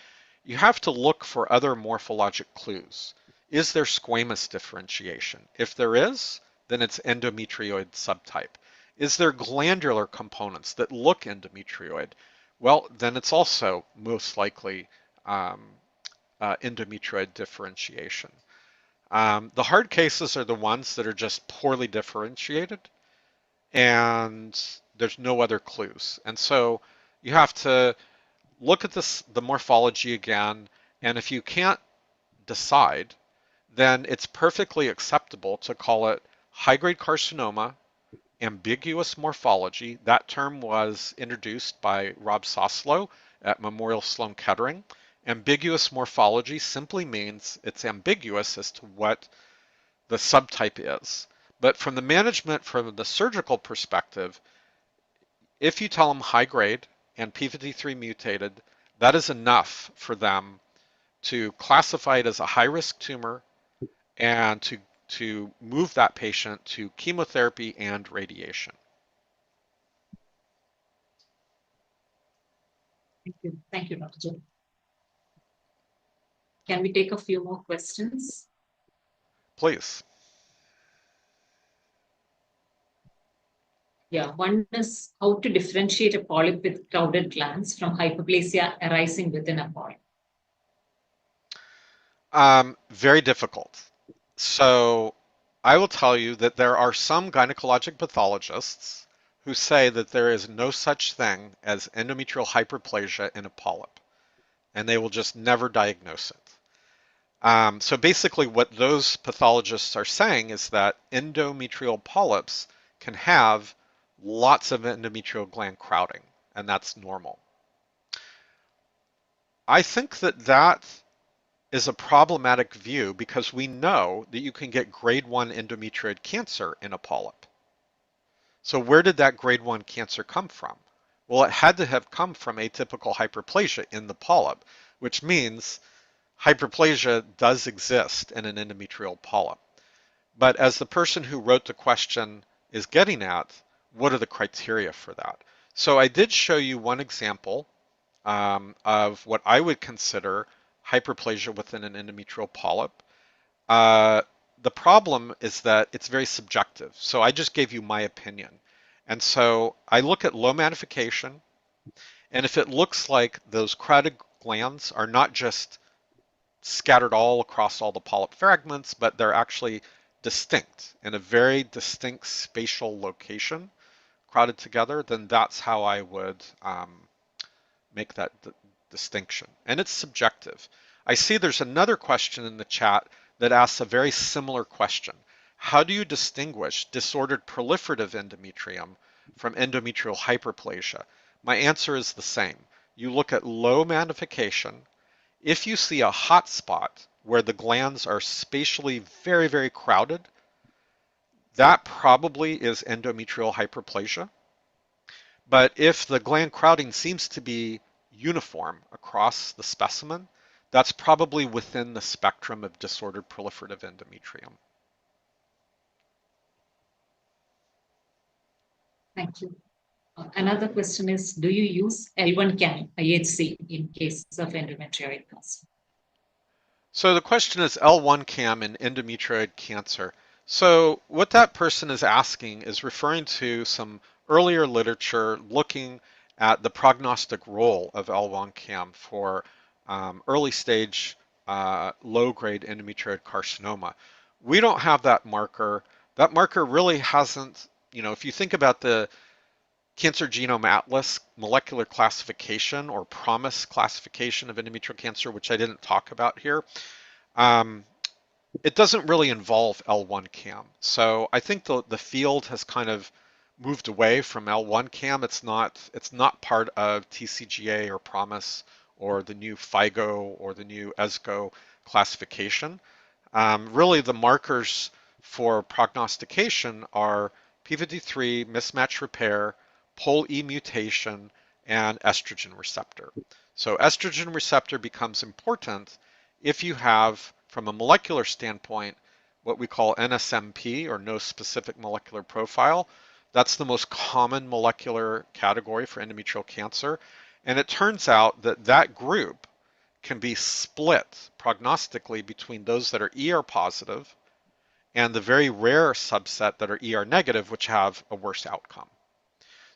You have to look for other morphologic clues. Is there squamous differentiation? If there is, then it's endometrioid subtype. Is there glandular components that look endometrioid? Well, then it's also most likely endometrioid differentiation. The hard cases are the ones that are just poorly differentiated and there's no other clues. And so you have to look at the morphology again, and if you can't decide, then it's perfectly acceptable to call it high-grade carcinoma, ambiguous morphology. That term was introduced by Rob Soslow at Memorial Sloan Kettering. Ambiguous morphology simply means it's ambiguous as to what the subtype is. But from the management, from the surgical perspective, if you tell them high grade and P53 mutated, that is enough for them to classify it as a high-risk tumor and to move that patient to chemotherapy and radiation. Thank you, Dr. Joe. Can we take a few more questions? Please. Yeah, one is how to differentiate a polyp with crowded glands from hyperplasia arising within a polyp. Very difficult. So I will tell you that there are some gynecologic pathologists who say that there is no such thing as endometrial hyperplasia in a polyp, and they will just never diagnose it. So basically what those pathologists are saying is that endometrial polyps can have lots of endometrial gland crowding, and that's normal. I think that that is a problematic view because we know that you can get grade 1 endometrioid cancer in a polyp. So where did that grade 1 cancer come from? Well, it had to have come from atypical hyperplasia in the polyp, which means hyperplasia does exist in an endometrial polyp. But as the person who wrote the question is getting at, what are the criteria for that? So I did show you one example of what I would consider hyperplasia within an endometrial polyp. The problem is that it's very subjective. So I just gave you my opinion. And so I look at low magnification, and if it looks like those crowded glands are not just scattered all across all the polyp fragments, but they're actually distinct in a very distinct spatial location, crowded together, then that's how I would make that distinction. And it's subjective. I see there's another question in the chat that asks a very similar question. How do you distinguish disordered proliferative endometrium from endometrial hyperplasia? My answer is the same. You look at low magnification. If you see a hot spot where the glands are spatially very, very crowded, that probably is endometrial hyperplasia. But if the gland crowding seems to be uniform across the specimen, that's probably within the spectrum of disordered proliferative endometrium. Thank you. Another question is, do you use L1-CAM IHC in cases of endometrioid cancer? So the question is L1-CAM in endometrioid cancer. So what that person is asking is referring to some earlier literature looking at the prognostic role of L1-CAM for early stage low-grade endometrioid carcinoma. We don't have that marker. That marker really hasn't, if you think about the Cancer Genome Atlas molecular classification or PROMIS classification of endometrial cancer, which I didn't talk about here, it doesn't really involve L1-CAM. So I think the field has kind of moved away from L1-CAM. It's not part of TCGA or PROMIS or the new FIGO or the new ESGO classification. Really the markers for prognostication are p53, mismatch repair, POL-E mutation, and estrogen receptor. So estrogen receptor becomes important if you have, from a molecular standpoint, what we call NSMP, or no specific molecular profile. That's the most common molecular category for endometrial cancer. And it turns out that that group can be split prognostically between those that are ER positive and the very rare subset that are ER negative, which have a worse outcome.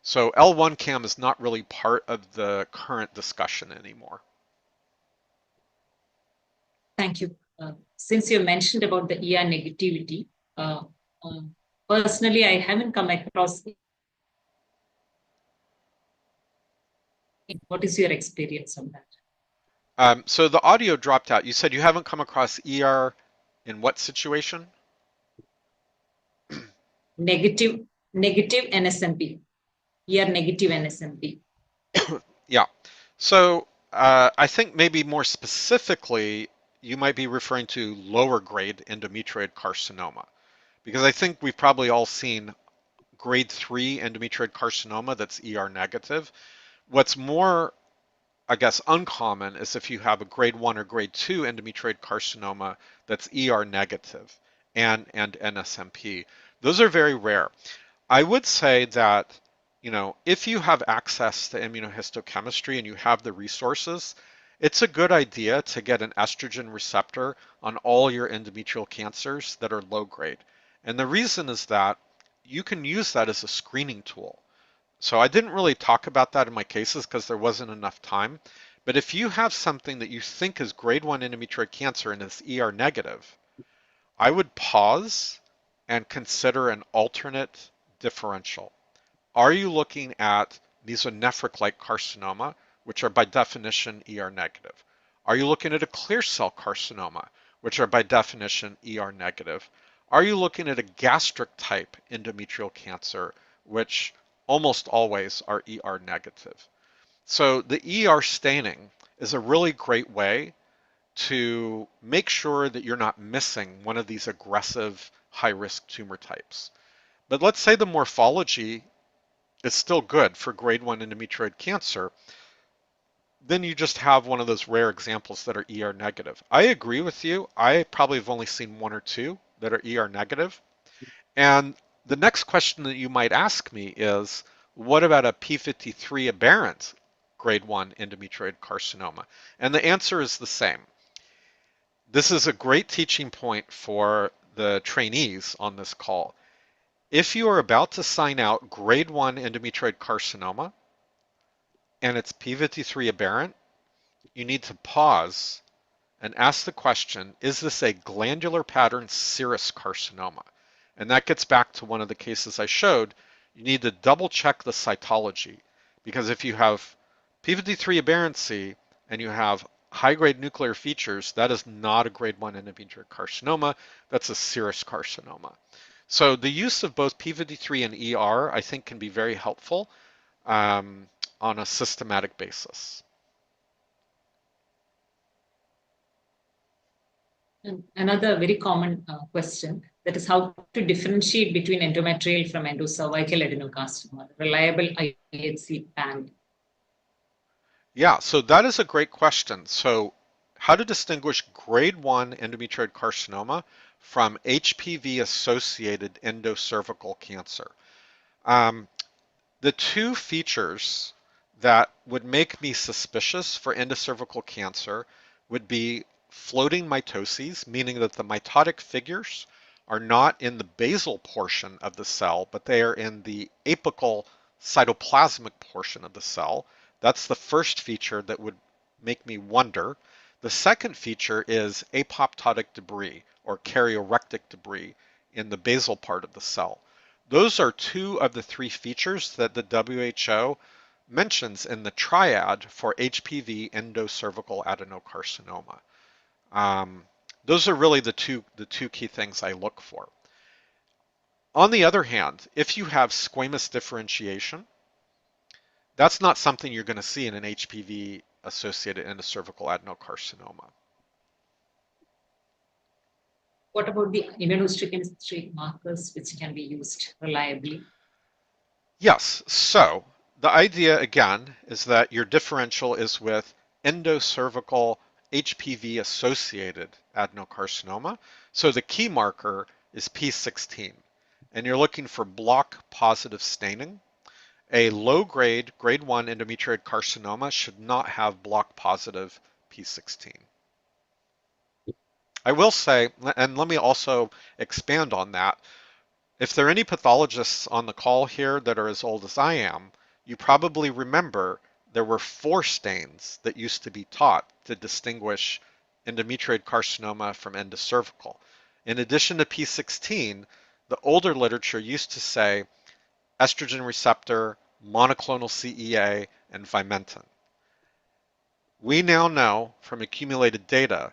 So L1-CAM is not really part of the current discussion anymore. Thank you. Since you mentioned about the ER negativity, personally, I haven't come across. What is your experience on that? So the audio dropped out. You said you haven't come across ER in what situation? Negative NSMP. ER negative NSMP. Yeah. So I think maybe more specifically, you might be referring to lower grade endometrioid carcinoma, because I think we've probably all seen grade 3 endometrioid carcinoma that's ER negative. What's more, I guess, uncommon is if you have a grade 1 or grade 2 endometrioid carcinoma that's ER negative and NSMP. Those are very rare. I would say that, if you have access to immunohistochemistry and you have the resources, it's a good idea to get an estrogen receptor on all your endometrial cancers that are low grade. And the reason is that you can use that as a screening tool. So I didn't really talk about that in my cases because there wasn't enough time. But if you have something that you think is grade 1 endometrioid cancer and is ER negative, I would pause and consider an alternate differential. Are you looking at Mesonephric-like carcinoma, which are by definition ER negative? Are you looking at a clear cell carcinoma, which are by definition ER negative? Are you looking at a gastric type endometrial cancer, which almost always are ER negative? So the ER staining is a really great way to make sure that you're not missing one of these aggressive high-risk tumor types. But let's say the morphology is still good for grade 1 endometrioid cancer, then you just have one of those rare examples that are ER negative. I agree with you. I probably have only seen one or two that are ER negative. And the next question that you might ask me is, what about a P53 aberrant grade 1 endometrioid carcinoma? And the answer is the same. This is a great teaching point for the trainees on this call. If you are about to sign out grade 1 endometrioid carcinoma and it's P53 aberrant, you need to pause and ask the question, is this a glandular pattern serous carcinoma? And that gets back to one of the cases I showed. You need to double check the cytology, because if you have P53 aberrancy and you have high-grade nuclear features, that is not a grade 1 endometrioid carcinoma, that's a serous carcinoma. So the use of both P53 and ER, I think, can be very helpful on a systematic basis. And another very common question, that is how to differentiate between endometrial from endocervical adenocarcinoma, reliable IHC panel. Yeah, so that is a great question. So how to distinguish grade 1 endometrioid carcinoma from HPV-associated endocervical cancer. The two features that would make me suspicious for endocervical cancer would be floating mitoses, meaning that the mitotic figures are not in the basal portion of the cell, but they are in the apical cytoplasmic portion of the cell. That's the first feature that would make me wonder. The second feature is apoptotic debris or karyorectic debris in the basal part of the cell. Those are two of the three features that the WHO mentions in the triad for HPV endocervical adenocarcinoma. Those are really the two key things I look for. On the other hand, if you have squamous differentiation, that's not something you're going to see in an HPV-associated endocervical adenocarcinoma. What about the immunohistochemistry markers which can be used reliably? Yes, so the idea again is that your differential is with endocervical HPV-associated adenocarcinoma. So the key marker is P16, and you're looking for block-positive staining. A low-grade, grade 1 endometrioid carcinoma should not have block-positive P16. I will say, and let me also expand on that, if there are any pathologists on the call here that are as old as I am, you probably remember there were 4 stains that used to be taught to distinguish endometrioid carcinoma from endocervical. In addition to P16, the older literature used to say estrogen receptor, monoclonal CEA, and vimentin. We now know from accumulated data,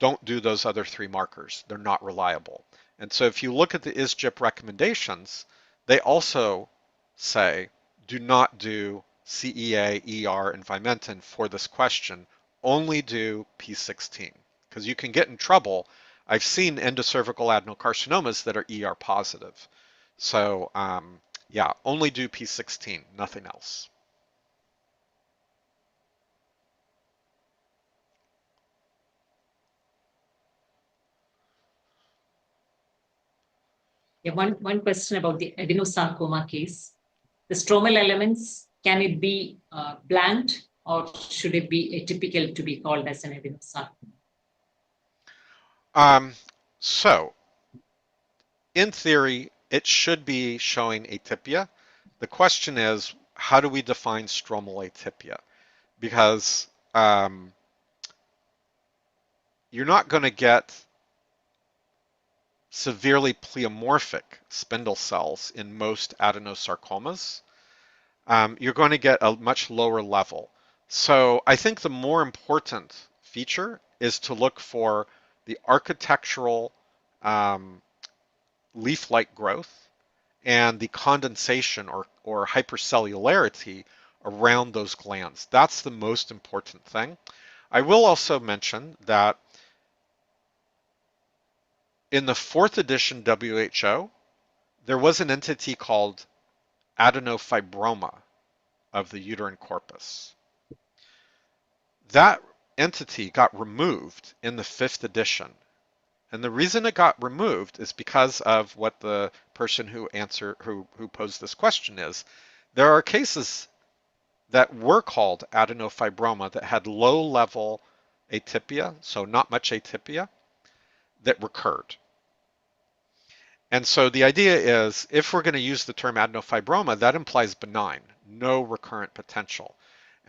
don't do those other 3 markers. They're not reliable. And so if you look at the ISGIP recommendations, they also say, do not do CEA, ER, and vimentin for this question. Only do P16, because you can get in trouble. I've seen endocervical adenocarcinomas that are ER positive. So yeah, only do P16, nothing else. Yeah, one question about the adenosarcoma case. The stromal elements, can it be bland or should it be atypical to be called as an adenosarcoma? So, in theory, it should be showing atypia. The question is, how do we define stromal atypia? Because you're not going to get severely pleomorphic spindle cells in most adenosarcomas, you're going to get a much lower level. So I think the more important feature is to look for the architectural leaf-like growth and the condensation or hypercellularity around those glands. That's the most important thing. I will also mention that in the 4th edition WHO, there was an entity called adenofibroma of the uterine corpus. That entity got removed in the 5th edition. And the reason it got removed is because of what the person who posed this question is. There are cases that were called adenofibroma that had low-level atypia, so not much atypia, that recurred. And so the idea is, if we're going to use the term adenofibroma, that implies benign, no recurrent potential.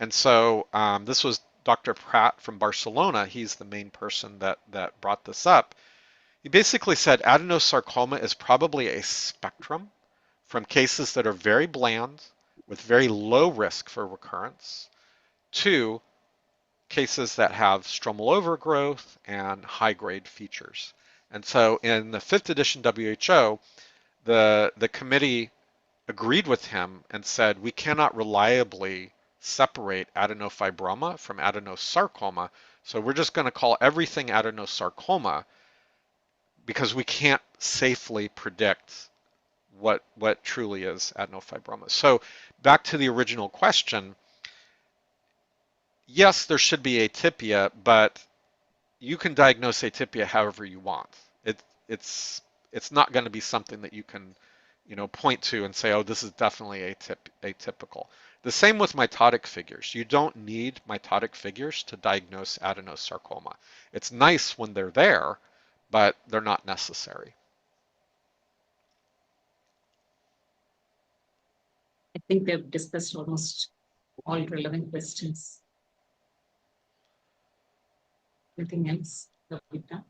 And so this was Dr. Pratt from Barcelona. He's the main person that brought this up. He basically said adenosarcoma is probably a spectrum from cases that are very bland with very low risk for recurrence to cases that have stromal overgrowth and high-grade features. And so in the 5th edition WHO, the committee agreed with him and said, we cannot reliably separate adenofibroma from adenosarcoma, so we're just going to call everything adenosarcoma because we can't safely predict what truly is adenofibroma. So back to the original question, yes, there should be atypia, but you can diagnose atypia however you want. It's not going to be something that you can, point to and say, oh, this is definitely atypical. The same with mitotic figures. You don't need mitotic figures to diagnose adenosarcoma. It's nice when they're there, but they're not necessary. I think we have discussed almost all relevant questions. Anything else, Dr.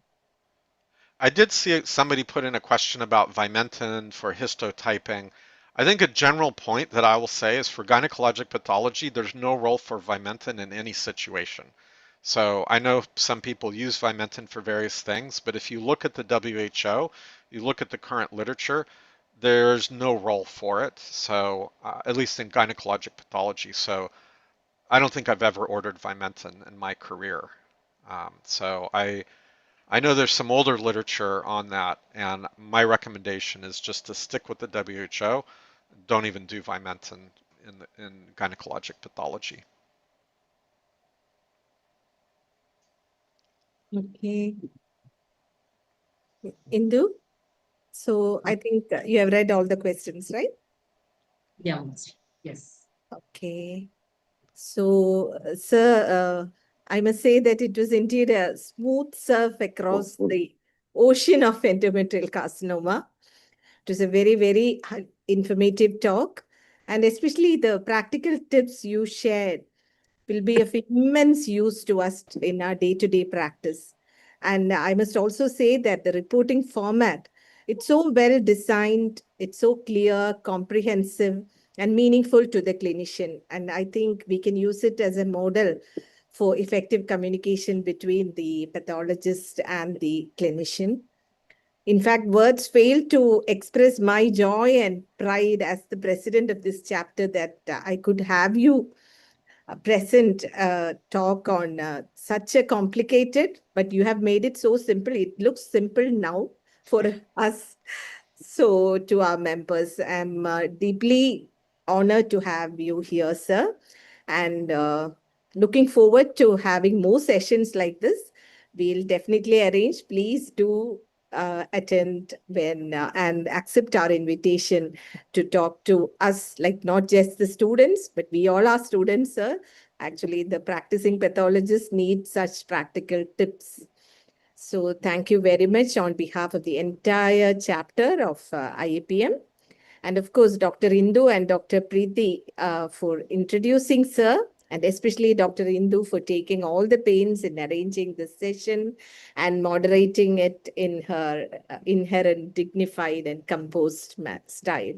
I did see somebody put in a question about Vimentin for histotyping. I think a general point that I will say is for gynecologic pathology, there's no role for Vimentin in any situation. So I know some people use Vimentin for various things, but if you look at the WHO, you look at the current literature, there's no role for it. So at least in gynecologic pathology. So I don't think I've ever ordered Vimentin in my career. So I know there's some older literature on that, and my recommendation is just to stick with the WHO. Don't even do Vimentin in gynecologic pathology. Okay. Indu? So I think you have read all the questions, right? Yeah, yes. Okay. So, sir, I must say that it was indeed a smooth surf across the ocean of endometrial carcinoma. It was a very, very informative talk, and especially the practical tips you shared will be of immense use to us in our day-to-day practice. And I must also say that the reporting format, it's so well designed, it's so clear, comprehensive, and meaningful to the clinician. And I think we can use it as a model for effective communication between the pathologist and the clinician. In fact, words fail to express my joy and pride as the president of this chapter that I could have you present talk on such a complicated, but you have made it so simple. It looks simple now for us. So to our members, I'm deeply honored to have you here, sir, and looking forward to having more sessions like this. We'll definitely arrange. Please do attend when and accept our invitation to talk to us, like not just the students, but we all are students, sir. Actually, the practicing pathologists need such practical tips. So thank you very much on behalf of the entire chapter of IAPM. And of course, Dr. Indu and Dr. Preeti for introducing sir And especially Dr. Indu for taking all the pains in arranging this session and moderating it in her inherent dignified and composed style.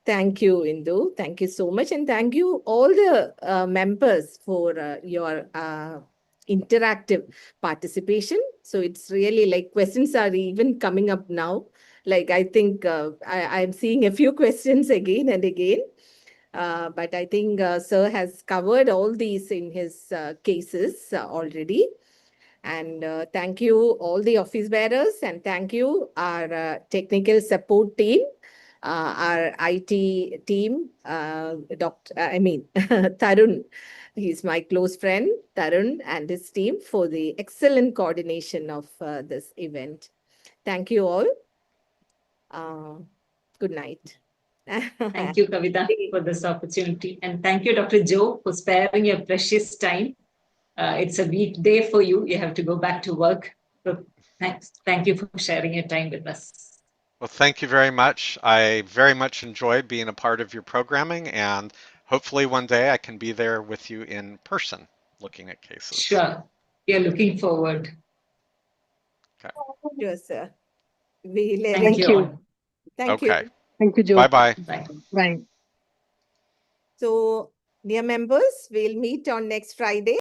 Thank you, Indu. Thank you so much. And thank you all the members for your interactive participation. So it's really like questions are even coming up now. Like I think I'm seeing a few questions again and again. But I think Sir has covered all these in his cases already. And thank you all the office bearers, and thank you our technical support team, our IT team, Tarun. He's my close friend, Tarun, and his team for the excellent coordination of this event. Thank you all. Good night. Thank you, Kavita, for this opportunity. And thank you, Dr. Joe, for sparing your precious time. It's a weekday for you. You have to go back to work. So thank you for sharing your time with us. Well, thank you very much. I very much enjoyed being a part of your programming, and hopefully one day I can be there with you in person looking at cases. Sure. We are looking forward. Okay. Sure, sir. Thank you. All. Thank Okay. you. Thank you, Joe. Bye-bye. Bye. Bye. So, dear members, we'll meet on next Friday.